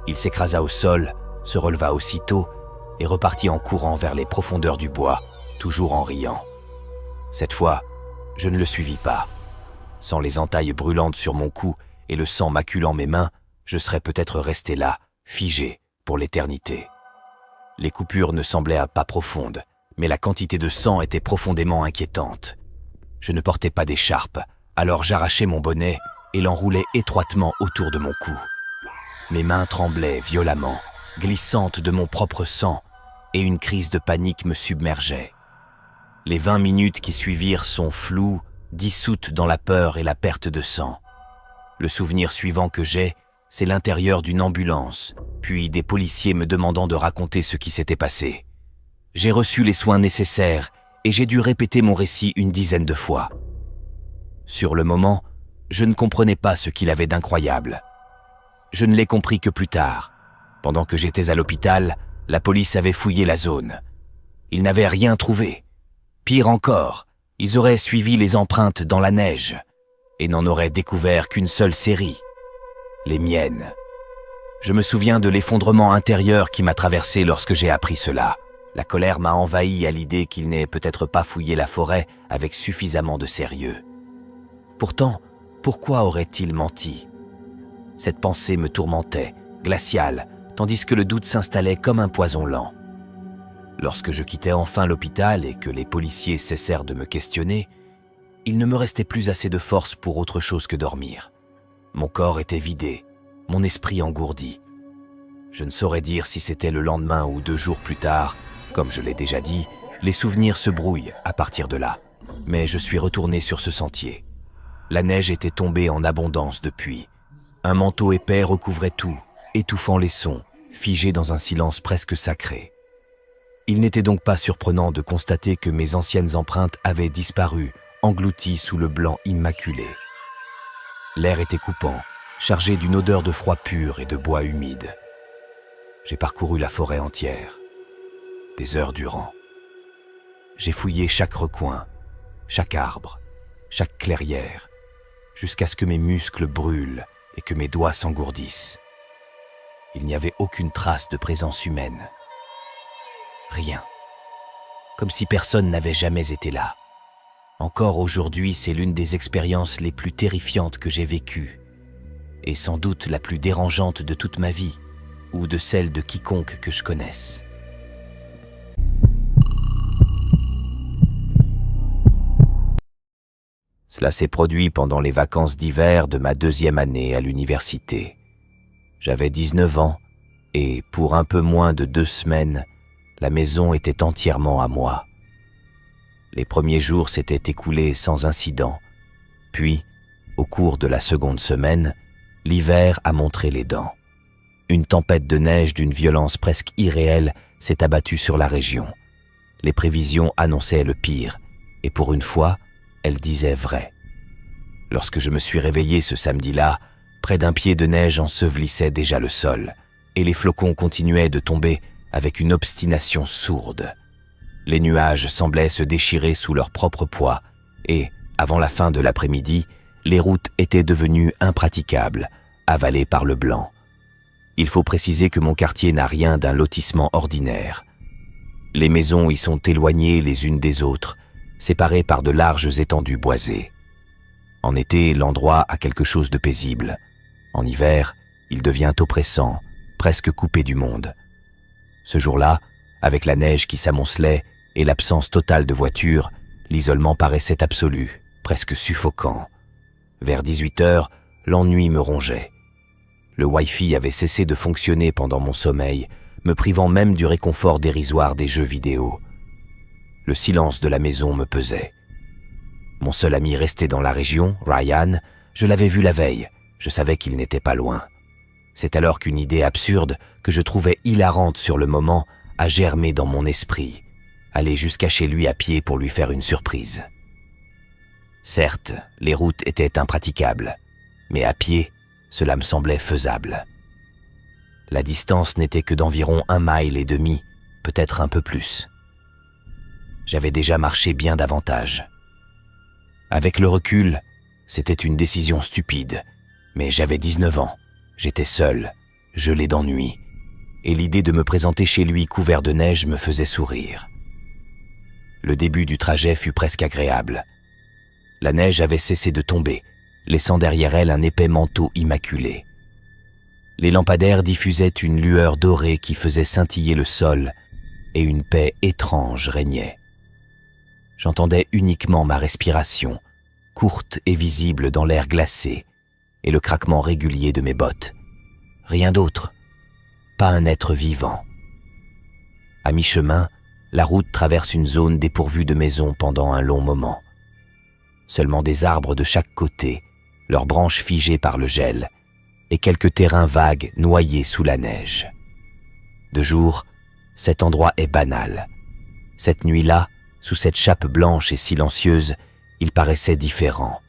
Il s'écrasa au sol, se releva aussitôt et repartit en courant vers les profondeurs du bois, toujours en riant. Cette fois, je ne le suivis pas. Sans les entailles brûlantes sur mon cou et le sang maculant mes mains, je serais peut-être resté là, figé, pour l'éternité. Les coupures ne semblaient pas profondes, mais la quantité de sang était profondément inquiétante. Je ne portais pas d'écharpe, alors j'arrachai mon bonnet et l'enroulai étroitement autour de mon cou. Mes mains tremblaient violemment, glissantes de mon propre sang, et une crise de panique me submergeait. Les 20 minutes qui suivirent sont floues, dissoutes dans la peur et la perte de sang. Le souvenir suivant que j'ai, c'est l'intérieur d'une ambulance, puis des policiers me demandant de raconter ce qui s'était passé. J'ai reçu les soins nécessaires et j'ai dû répéter mon récit une dizaine de fois. Sur le moment, je ne comprenais pas ce qu'il avait d'incroyable. Je ne l'ai compris que plus tard. Pendant que j'étais à l'hôpital, la police avait fouillé la zone. Ils n'avaient rien trouvé. Pire encore, ils auraient suivi les empreintes dans la neige et n'en auraient découvert qu'une seule série, les miennes. Je me souviens de l'effondrement intérieur qui m'a traversé lorsque j'ai appris cela. La colère m'a envahi à l'idée qu'il n'ait peut-être pas fouillé la forêt avec suffisamment de sérieux. Pourtant, pourquoi aurait-il menti ? Cette pensée me tourmentait, glaciale, tandis que le doute s'installait comme un poison lent. Lorsque je quittai enfin l'hôpital et que les policiers cessèrent de me questionner, il ne me restait plus assez de force pour autre chose que dormir. Mon corps était vidé, mon esprit engourdi. Je ne saurais dire si c'était le lendemain ou 2 jours plus tard. Comme je l'ai déjà dit, les souvenirs se brouillent à partir de là. Mais je suis retourné sur ce sentier. La neige était tombée en abondance depuis. Un manteau épais recouvrait tout, étouffant les sons, figés dans un silence presque sacré. Il n'était donc pas surprenant de constater que mes anciennes empreintes avaient disparu, englouties sous le blanc immaculé. L'air était coupant, chargé d'une odeur de froid pur et de bois humide. J'ai parcouru la forêt entière, des heures durant. J'ai fouillé chaque recoin, chaque arbre, chaque clairière, jusqu'à ce que mes muscles brûlent et que mes doigts s'engourdissent. Il n'y avait aucune trace de présence humaine. Rien. Comme si personne n'avait jamais été là. Encore aujourd'hui, c'est l'une des expériences les plus terrifiantes que j'ai vécues, et sans doute la plus dérangeante de toute ma vie, ou de celle de quiconque que je connaisse. Cela s'est produit pendant les vacances d'hiver de ma 2e année à l'université. J'avais 19 ans, et pour un peu moins de 2 semaines, la maison était entièrement à moi. Les premiers jours s'étaient écoulés sans incident. Puis, au cours de la 2e semaine, l'hiver a montré les dents. Une tempête de neige d'une violence presque irréelle s'est abattue sur la région. Les prévisions annonçaient le pire, et pour une fois, elles disaient vrai. Lorsque je me suis réveillé ce samedi-là, Près d'un pied de neige ensevelissait déjà le sol, et les flocons continuaient de tomber avec une obstination sourde. Les nuages semblaient se déchirer sous leur propre poids, et, avant la fin de l'après-midi, les routes étaient devenues impraticables, avalées par le blanc. Il faut préciser que mon quartier n'a rien d'un lotissement ordinaire. Les maisons y sont éloignées les unes des autres, séparées par de larges étendues boisées. En été, l'endroit a quelque chose de paisible. En hiver, il devient oppressant, presque coupé du monde. Ce jour-là, avec la neige qui s'amoncelait et l'absence totale de voitures, l'isolement paraissait absolu, presque suffocant. Vers 18 heures, l'ennui me rongeait. Le Wi-Fi avait cessé de fonctionner pendant mon sommeil, me privant même du réconfort dérisoire des jeux vidéo. Le silence de la maison me pesait. Mon seul ami resté dans la région, Ryan, je l'avais vu la veille, je savais qu'il n'était pas loin. C'est alors qu'une idée absurde, que je trouvais hilarante sur le moment, a germé dans mon esprit. Aller jusqu'à chez lui à pied pour lui faire une surprise. Certes, les routes étaient impraticables, mais à pied, cela me semblait faisable. La distance n'était que d'environ 1,5 miles, peut-être un peu plus. J'avais déjà marché bien davantage. Avec le recul, c'était une décision stupide, mais j'avais 19 ans, j'étais seul, gelé d'ennui, et l'idée de me présenter chez lui couvert de neige me faisait sourire. Le début du trajet fut presque agréable. La neige avait cessé de tomber, laissant derrière elle un épais manteau immaculé. Les lampadaires diffusaient une lueur dorée qui faisait scintiller le sol, et une paix étrange régnait. J'entendais uniquement ma respiration, courte et visible dans l'air glacé, et le craquement régulier de mes bottes. Rien d'autre, pas un être vivant. À mi-chemin, la route traverse une zone dépourvue de maisons pendant un long moment. Seulement des arbres de chaque côté, leurs branches figées par le gel, et quelques terrains vagues noyés sous la neige. De jour, cet endroit est banal. Cette nuit-là, sous cette chape blanche et silencieuse, il paraissait différent.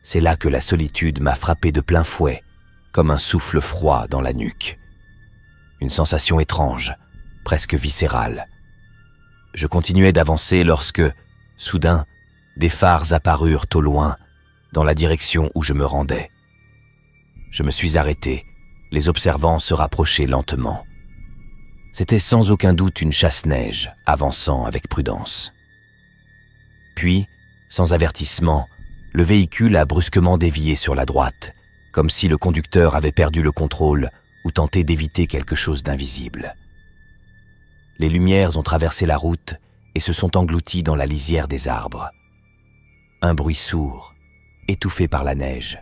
C'est là que la solitude m'a frappé de plein fouet, comme un souffle froid dans la nuque. Une sensation étrange, presque viscérale. Je continuais d'avancer lorsque, soudain, des phares apparurent au loin, dans la direction où je me rendais. Je me suis arrêté, les observant se rapprocher lentement. C'était sans aucun doute une chasse-neige, avançant avec prudence. Puis, sans avertissement, le véhicule a brusquement dévié sur la droite, comme si le conducteur avait perdu le contrôle ou tenté d'éviter quelque chose d'invisible. Les lumières ont traversé la route et se sont englouties dans la lisière des arbres. Un bruit sourd, étouffé par la neige.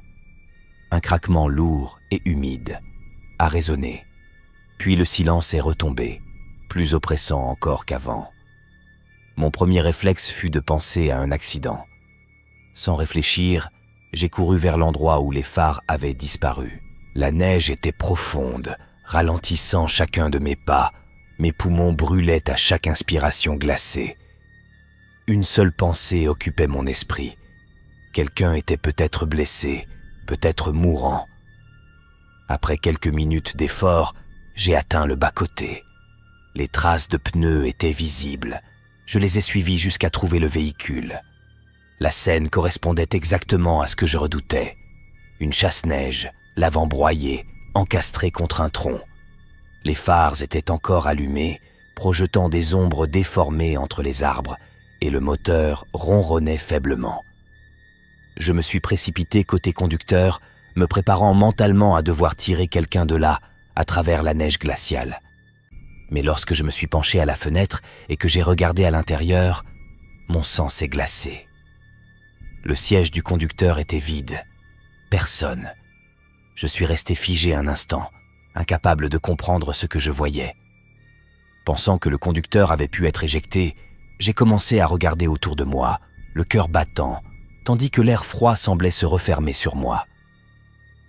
Un craquement lourd et humide a résonné, puis le silence est retombé, plus oppressant encore qu'avant. Mon premier réflexe fut de penser à un accident. Sans réfléchir, j'ai couru vers l'endroit où les phares avaient disparu. La neige était profonde, ralentissant chacun de mes pas. Mes poumons brûlaient à chaque inspiration glacée. Une seule pensée occupait mon esprit. Quelqu'un était peut-être blessé, peut-être mourant. Après quelques minutes d'effort, j'ai atteint le bas-côté. Les traces de pneus étaient visibles. Je les ai suivies jusqu'à trouver le véhicule. La scène correspondait exactement à ce que je redoutais. Une chasse-neige, l'avant broyé, encastré contre un tronc. Les phares étaient encore allumés, projetant des ombres déformées entre les arbres, et le moteur ronronnait faiblement. Je me suis précipité côté conducteur, me préparant mentalement à devoir tirer quelqu'un de là, à travers la neige glaciale. Mais lorsque je me suis penché à la fenêtre et que j'ai regardé à l'intérieur, mon sang s'est glacé. Le siège du conducteur était vide. Personne. Je suis resté figé un instant, incapable de comprendre ce que je voyais. Pensant que le conducteur avait pu être éjecté, j'ai commencé à regarder autour de moi, le cœur battant, tandis que l'air froid semblait se refermer sur moi.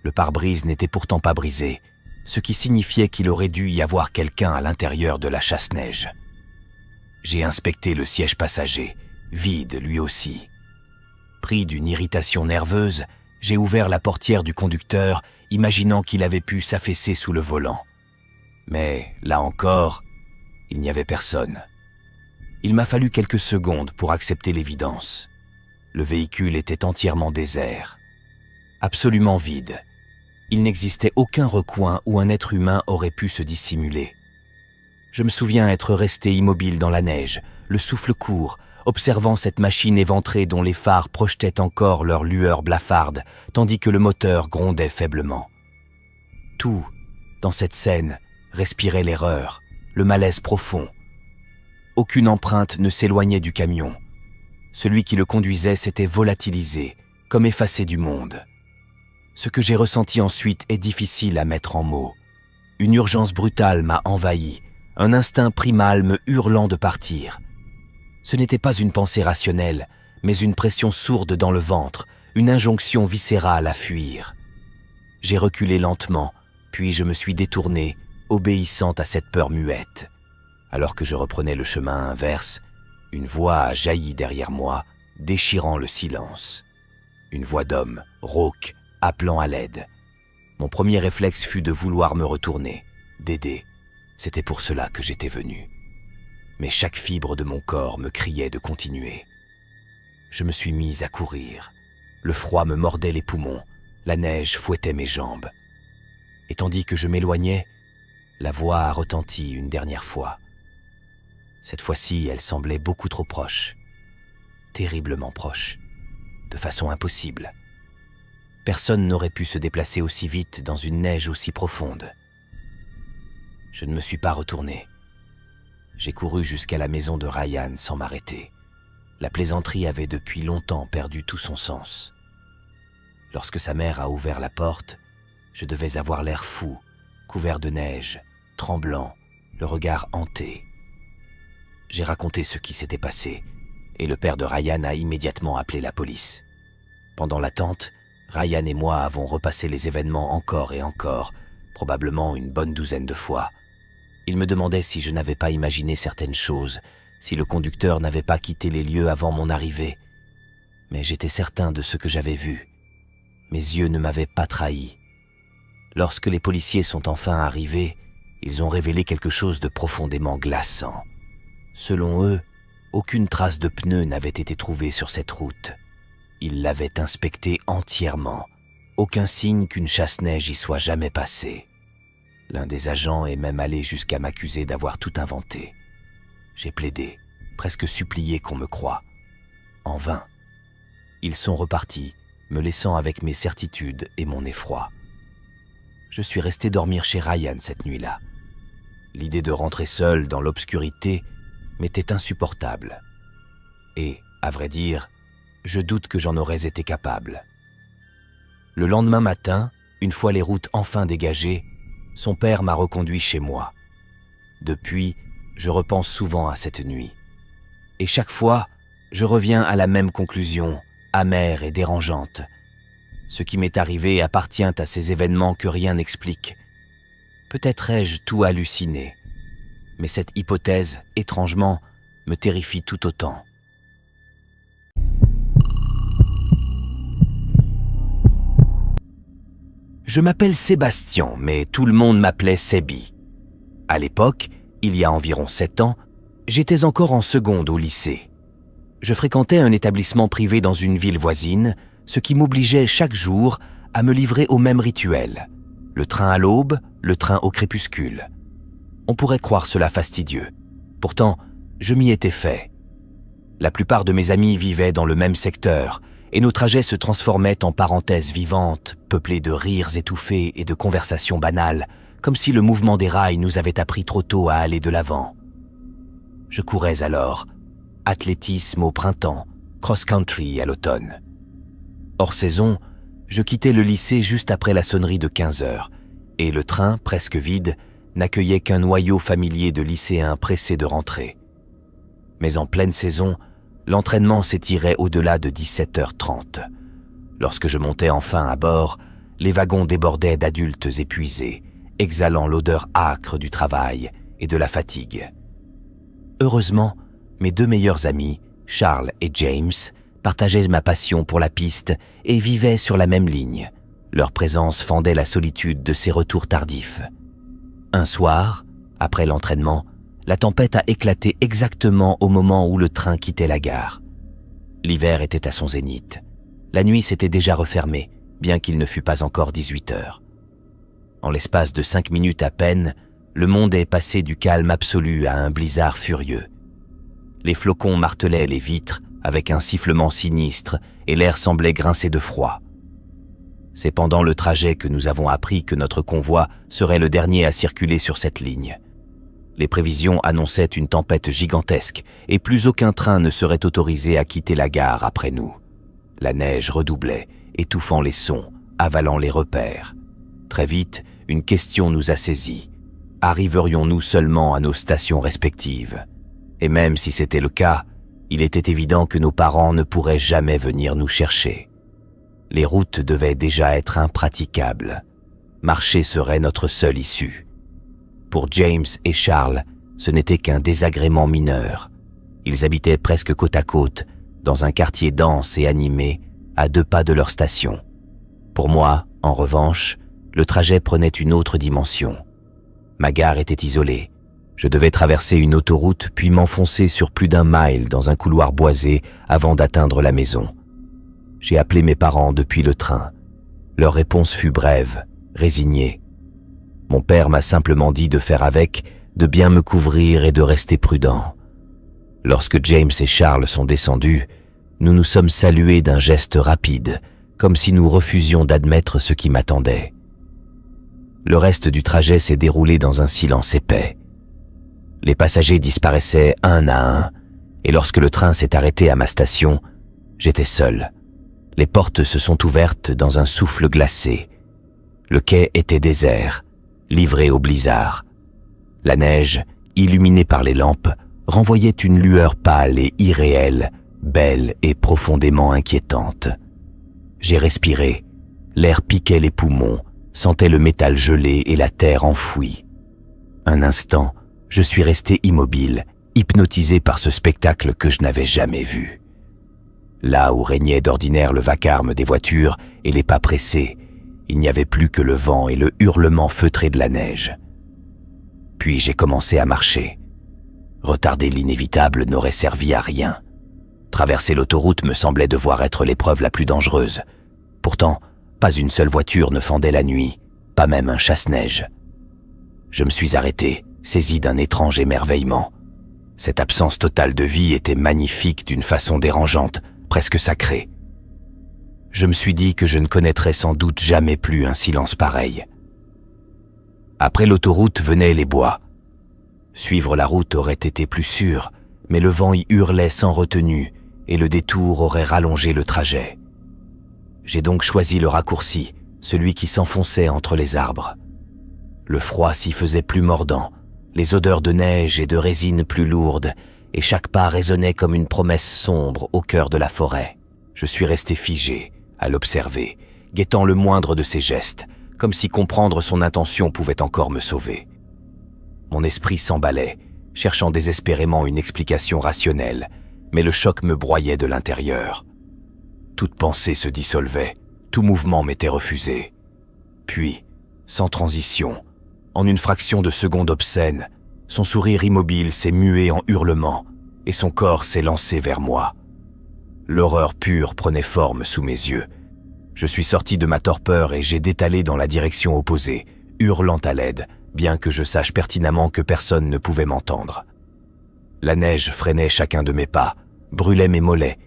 Le pare-brise n'était pourtant pas brisé, ce qui signifiait qu'il aurait dû y avoir quelqu'un à l'intérieur de la chasse-neige. J'ai inspecté le siège passager, vide lui aussi. Pris d'une irritation nerveuse, j'ai ouvert la portière du conducteur, imaginant qu'il avait pu s'affaisser sous le volant. Mais, là encore, il n'y avait personne. Il m'a fallu quelques secondes pour accepter l'évidence. Le véhicule était entièrement désert, absolument vide. Il n'existait aucun recoin où un être humain aurait pu se dissimuler. Je me souviens être resté immobile dans la neige, le souffle court, observant cette machine éventrée dont les phares projetaient encore leur lueur blafarde, tandis que le moteur grondait faiblement. Tout, dans cette scène, respirait l'erreur, le malaise profond. Aucune empreinte ne s'éloignait du camion. Celui qui le conduisait s'était volatilisé, comme effacé du monde. Ce que j'ai ressenti ensuite est difficile à mettre en mots. Une urgence brutale m'a envahi, un instinct primal me hurlant de partir. Ce n'était pas une pensée rationnelle, mais une pression sourde dans le ventre, une injonction viscérale à fuir. J'ai reculé lentement, puis je me suis détourné, obéissant à cette peur muette. Alors que je reprenais le chemin inverse, une voix a jailli derrière moi, déchirant le silence. Une voix d'homme, rauque, appelant à l'aide. Mon premier réflexe fut de vouloir me retourner, d'aider. C'était pour cela que j'étais venu. Mais chaque fibre de mon corps me criait de continuer. Je me suis mis à courir. Le froid me mordait les poumons, la neige fouettait mes jambes. Et tandis que je m'éloignais, la voix a retenti une dernière fois. Cette fois-ci, elle semblait beaucoup trop proche, terriblement proche, de façon impossible. Personne n'aurait pu se déplacer aussi vite dans une neige aussi profonde. Je ne me suis pas retourné. J'ai couru jusqu'à la maison de Ryan sans m'arrêter. La plaisanterie avait depuis longtemps perdu tout son sens. Lorsque sa mère a ouvert la porte, je devais avoir l'air fou, couvert de neige, tremblant, le regard hanté. J'ai raconté ce qui s'était passé, et le père de Ryan a immédiatement appelé la police. Pendant l'attente, Ryan et moi avons repassé les événements encore et encore, probablement une bonne douzaine de fois. Il me demandait si je n'avais pas imaginé certaines choses, si le conducteur n'avait pas quitté les lieux avant mon arrivée. Mais j'étais certain de ce que j'avais vu. Mes yeux ne m'avaient pas trahi. Lorsque les policiers sont enfin arrivés, ils ont révélé quelque chose de profondément glaçant. Selon eux, aucune trace de pneu n'avait été trouvée sur cette route. Ils l'avaient inspectée entièrement. Aucun signe qu'une chasse-neige y soit jamais passée. L'un des agents est même allé jusqu'à m'accuser d'avoir tout inventé. J'ai plaidé, presque supplié qu'on me croie. En vain. Ils sont repartis, me laissant avec mes certitudes et mon effroi. Je suis resté dormir chez Ryan cette nuit-là. L'idée de rentrer seul dans l'obscurité m'était insupportable. Et, à vrai dire, je doute que j'en aurais été capable. Le lendemain matin, une fois les routes enfin dégagées, son père m'a reconduit chez moi. Depuis, je repense souvent à cette nuit. Et chaque fois, je reviens à la même conclusion, amère et dérangeante. Ce qui m'est arrivé appartient à ces événements que rien n'explique. Peut-être ai-je tout halluciné, mais cette hypothèse, étrangement, me terrifie tout autant. Je m'appelle Sébastien, mais tout le monde m'appelait Sébi. À l'époque, il y a environ 7 ans, j'étais encore en seconde au lycée. Je fréquentais un établissement privé dans une ville voisine, ce qui m'obligeait chaque jour à me livrer au même rituel. Le train à l'aube, le train au crépuscule. On pourrait croire cela fastidieux. Pourtant, je m'y étais fait. La plupart de mes amis vivaient dans le même secteur, et nos trajets se transformaient en parenthèses vivantes, peuplées de rires étouffés et de conversations banales, comme si le mouvement des rails nous avait appris trop tôt à aller de l'avant. Je courais alors, athlétisme au printemps, cross-country à l'automne. Hors saison, je quittais le lycée juste après la sonnerie de 15 heures, et le train, presque vide, n'accueillait qu'un noyau familier de lycéens pressés de rentrer. Mais en pleine saison, l'entraînement s'étirait au-delà de 17h30. Lorsque je montais enfin à bord, les wagons débordaient d'adultes épuisés, exhalant l'odeur âcre du travail et de la fatigue. Heureusement, mes 2 meilleurs amis, Charles et James, partageaient ma passion pour la piste et vivaient sur la même ligne. Leur présence fendait la solitude de ces retours tardifs. Un soir, après l'entraînement, la tempête a éclaté exactement au moment où le train quittait la gare. L'hiver était à son zénith. La nuit s'était déjà refermée, bien qu'il ne fût pas encore 18 heures. En l'espace de 5 minutes à peine, le monde est passé du calme absolu à un blizzard furieux. Les flocons martelaient les vitres avec un sifflement sinistre et l'air semblait grincer de froid. C'est pendant le trajet que nous avons appris que notre convoi serait le dernier à circuler sur cette ligne. Les prévisions annonçaient une tempête gigantesque et plus aucun train ne serait autorisé à quitter la gare après nous. La neige redoublait, étouffant les sons, avalant les repères. Très vite, une question nous a saisis. Arriverions-nous seulement à nos stations respectives? Et même si c'était le cas, il était évident que nos parents ne pourraient jamais venir nous chercher. Les routes devaient déjà être impraticables. Marcher serait notre seule issue. Pour James et Charles, ce n'était qu'un désagrément mineur. Ils habitaient presque côte à côte, dans un quartier dense et animé, à 2 pas de leur station. Pour moi, en revanche, le trajet prenait une autre dimension. Ma gare était isolée. Je devais traverser une autoroute puis m'enfoncer sur plus d'1 mile dans un couloir boisé avant d'atteindre la maison. J'ai appelé mes parents depuis le train. Leur réponse fut brève, résignée. Mon père m'a simplement dit de faire avec, de bien me couvrir et de rester prudent. Lorsque James et Charles sont descendus, nous nous sommes salués d'un geste rapide, comme si nous refusions d'admettre ce qui m'attendait. Le reste du trajet s'est déroulé dans un silence épais. Les passagers disparaissaient un à un, et lorsque le train s'est arrêté à ma station, j'étais seul. Les portes se sont ouvertes dans un souffle glacé. Le quai était désert, livré au blizzard. La neige, illuminée par les lampes, renvoyait une lueur pâle et irréelle, belle et profondément inquiétante. J'ai respiré, l'air piquait les poumons, sentais le métal gelé et la terre enfouie. Un instant, je suis resté immobile, hypnotisé par ce spectacle que je n'avais jamais vu. Là où régnait d'ordinaire le vacarme des voitures et les pas pressés, il n'y avait plus que le vent et le hurlement feutré de la neige. Puis j'ai commencé à marcher. Retarder l'inévitable n'aurait servi à rien. Traverser l'autoroute me semblait devoir être l'épreuve la plus dangereuse. Pourtant, pas une seule voiture ne fendait la nuit, pas même un chasse-neige. Je me suis arrêté, saisi d'un étrange émerveillement. Cette absence totale de vie était magnifique d'une façon dérangeante, presque sacrée. Je me suis dit que je ne connaîtrais sans doute jamais plus un silence pareil. Après l'autoroute venaient les bois. Suivre la route aurait été plus sûr, mais le vent y hurlait sans retenue et le détour aurait rallongé le trajet. J'ai donc choisi le raccourci, celui qui s'enfonçait entre les arbres. Le froid s'y faisait plus mordant, les odeurs de neige et de résine plus lourdes, et chaque pas résonnait comme une promesse sombre au cœur de la forêt. Je suis resté figé, à l'observer, guettant le moindre de ses gestes, comme si comprendre son intention pouvait encore me sauver. Mon esprit s'emballait, cherchant désespérément une explication rationnelle, mais le choc me broyait de l'intérieur. Toute pensée se dissolvait, tout mouvement m'était refusé. Puis, sans transition, en une fraction de seconde obscène, son sourire immobile s'est mué en hurlement et son corps s'est lancé vers moi. L'horreur pure prenait forme sous mes yeux. Je suis sorti de ma torpeur et j'ai détalé dans la direction opposée, hurlant à l'aide, bien que je sache pertinemment que personne ne pouvait m'entendre. La neige freinait chacun de mes pas, brûlait mes mollets,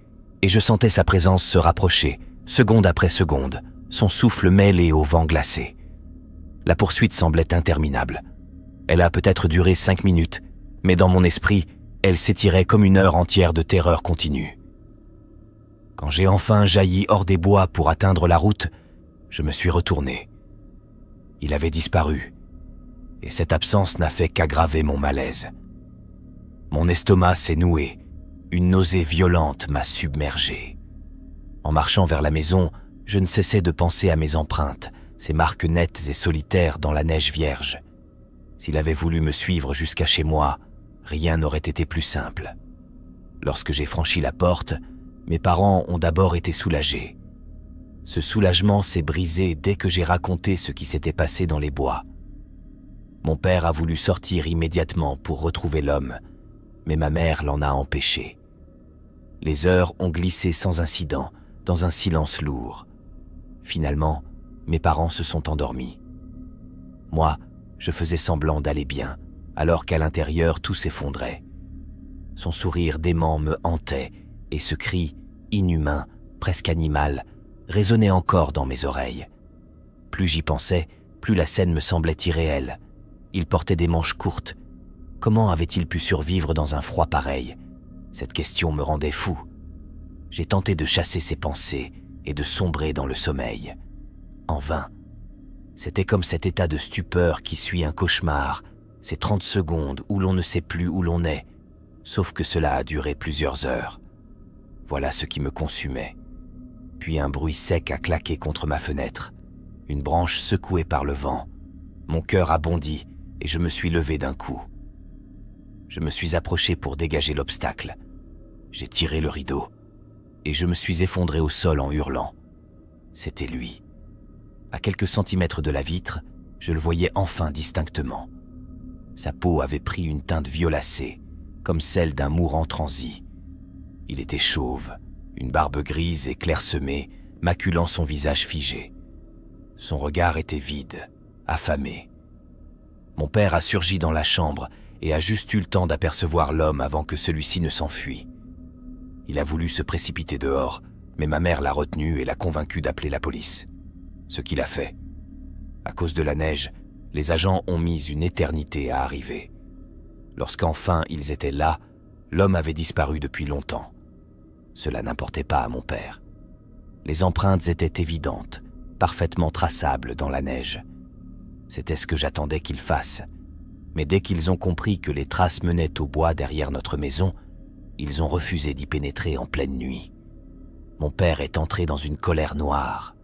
et je sentais sa présence se rapprocher, seconde après seconde, son souffle mêlé au vent glacé. La poursuite semblait interminable. Elle a peut-être duré 5 minutes, mais dans mon esprit, elle s'étirait comme une heure entière de terreur continue. Quand j'ai enfin jailli hors des bois pour atteindre la route, je me suis retourné. Il avait disparu, et cette absence n'a fait qu'aggraver mon malaise. Mon estomac s'est noué, une nausée violente m'a submergé. En marchant vers la maison, je ne cessais de penser à mes empreintes, ces marques nettes et solitaires dans la neige vierge. S'il avait voulu me suivre jusqu'à chez moi, rien n'aurait été plus simple. Lorsque j'ai franchi la porte, mes parents ont d'abord été soulagés. Ce soulagement s'est brisé dès que j'ai raconté ce qui s'était passé dans les bois. Mon père a voulu sortir immédiatement pour retrouver l'homme, mais ma mère l'en a empêché. Les heures ont glissé sans incident, dans un silence lourd. Finalement, mes parents se sont endormis. Moi, je faisais semblant d'aller bien, alors qu'à l'intérieur tout s'effondrait. Son sourire dément me hantait, et ce cri, inhumain, presque animal, résonnait encore dans mes oreilles. Plus j'y pensais, plus la scène me semblait irréelle. Il portait des manches courtes. Comment avait-il pu survivre dans un froid pareil? Cette question me rendait fou. J'ai tenté de chasser ces pensées et de sombrer dans le sommeil. En vain. C'était comme cet état de stupeur qui suit un cauchemar, ces 30 secondes où l'on ne sait plus où l'on est, sauf que cela a duré plusieurs heures. Voilà ce qui me consumait. Puis un bruit sec a claqué contre ma fenêtre, une branche secouée par le vent. Mon cœur a bondi et je me suis levé d'un coup. Je me suis approché pour dégager l'obstacle. J'ai tiré le rideau et je me suis effondré au sol en hurlant. C'était lui. À quelques centimètres de la vitre, je le voyais enfin distinctement. Sa peau avait pris une teinte violacée, comme celle d'un mourant transi. Il était chauve, une barbe grise et clairsemée, maculant son visage figé. Son regard était vide, affamé. Mon père a surgi dans la chambre et a juste eu le temps d'apercevoir l'homme avant que celui-ci ne s'enfuit. Il a voulu se précipiter dehors, mais ma mère l'a retenu et l'a convaincu d'appeler la police. Ce qu'il a fait. À cause de la neige, les agents ont mis une éternité à arriver. Lorsqu'enfin ils étaient là, l'homme avait disparu depuis longtemps. Cela n'importait pas à mon père. Les empreintes étaient évidentes, parfaitement traçables dans la neige. C'était ce que j'attendais qu'ils fassent. Mais dès qu'ils ont compris que les traces menaient au bois derrière notre maison, ils ont refusé d'y pénétrer en pleine nuit. Mon père est entré dans une colère noire.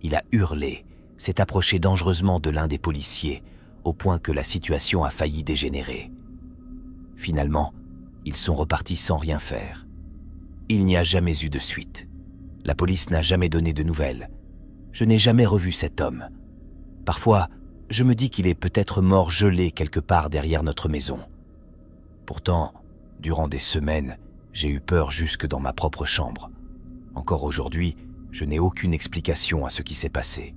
Il a hurlé, s'est approché dangereusement de l'un des policiers, au point que la situation a failli dégénérer. Finalement, ils sont repartis sans rien faire. Il n'y a jamais eu de suite. La police n'a jamais donné de nouvelles. Je n'ai jamais revu cet homme. Parfois, je me dis qu'il est peut-être mort gelé quelque part derrière notre maison. Pourtant, durant des semaines, j'ai eu peur jusque dans ma propre chambre. Encore aujourd'hui, je n'ai aucune explication à ce qui s'est passé.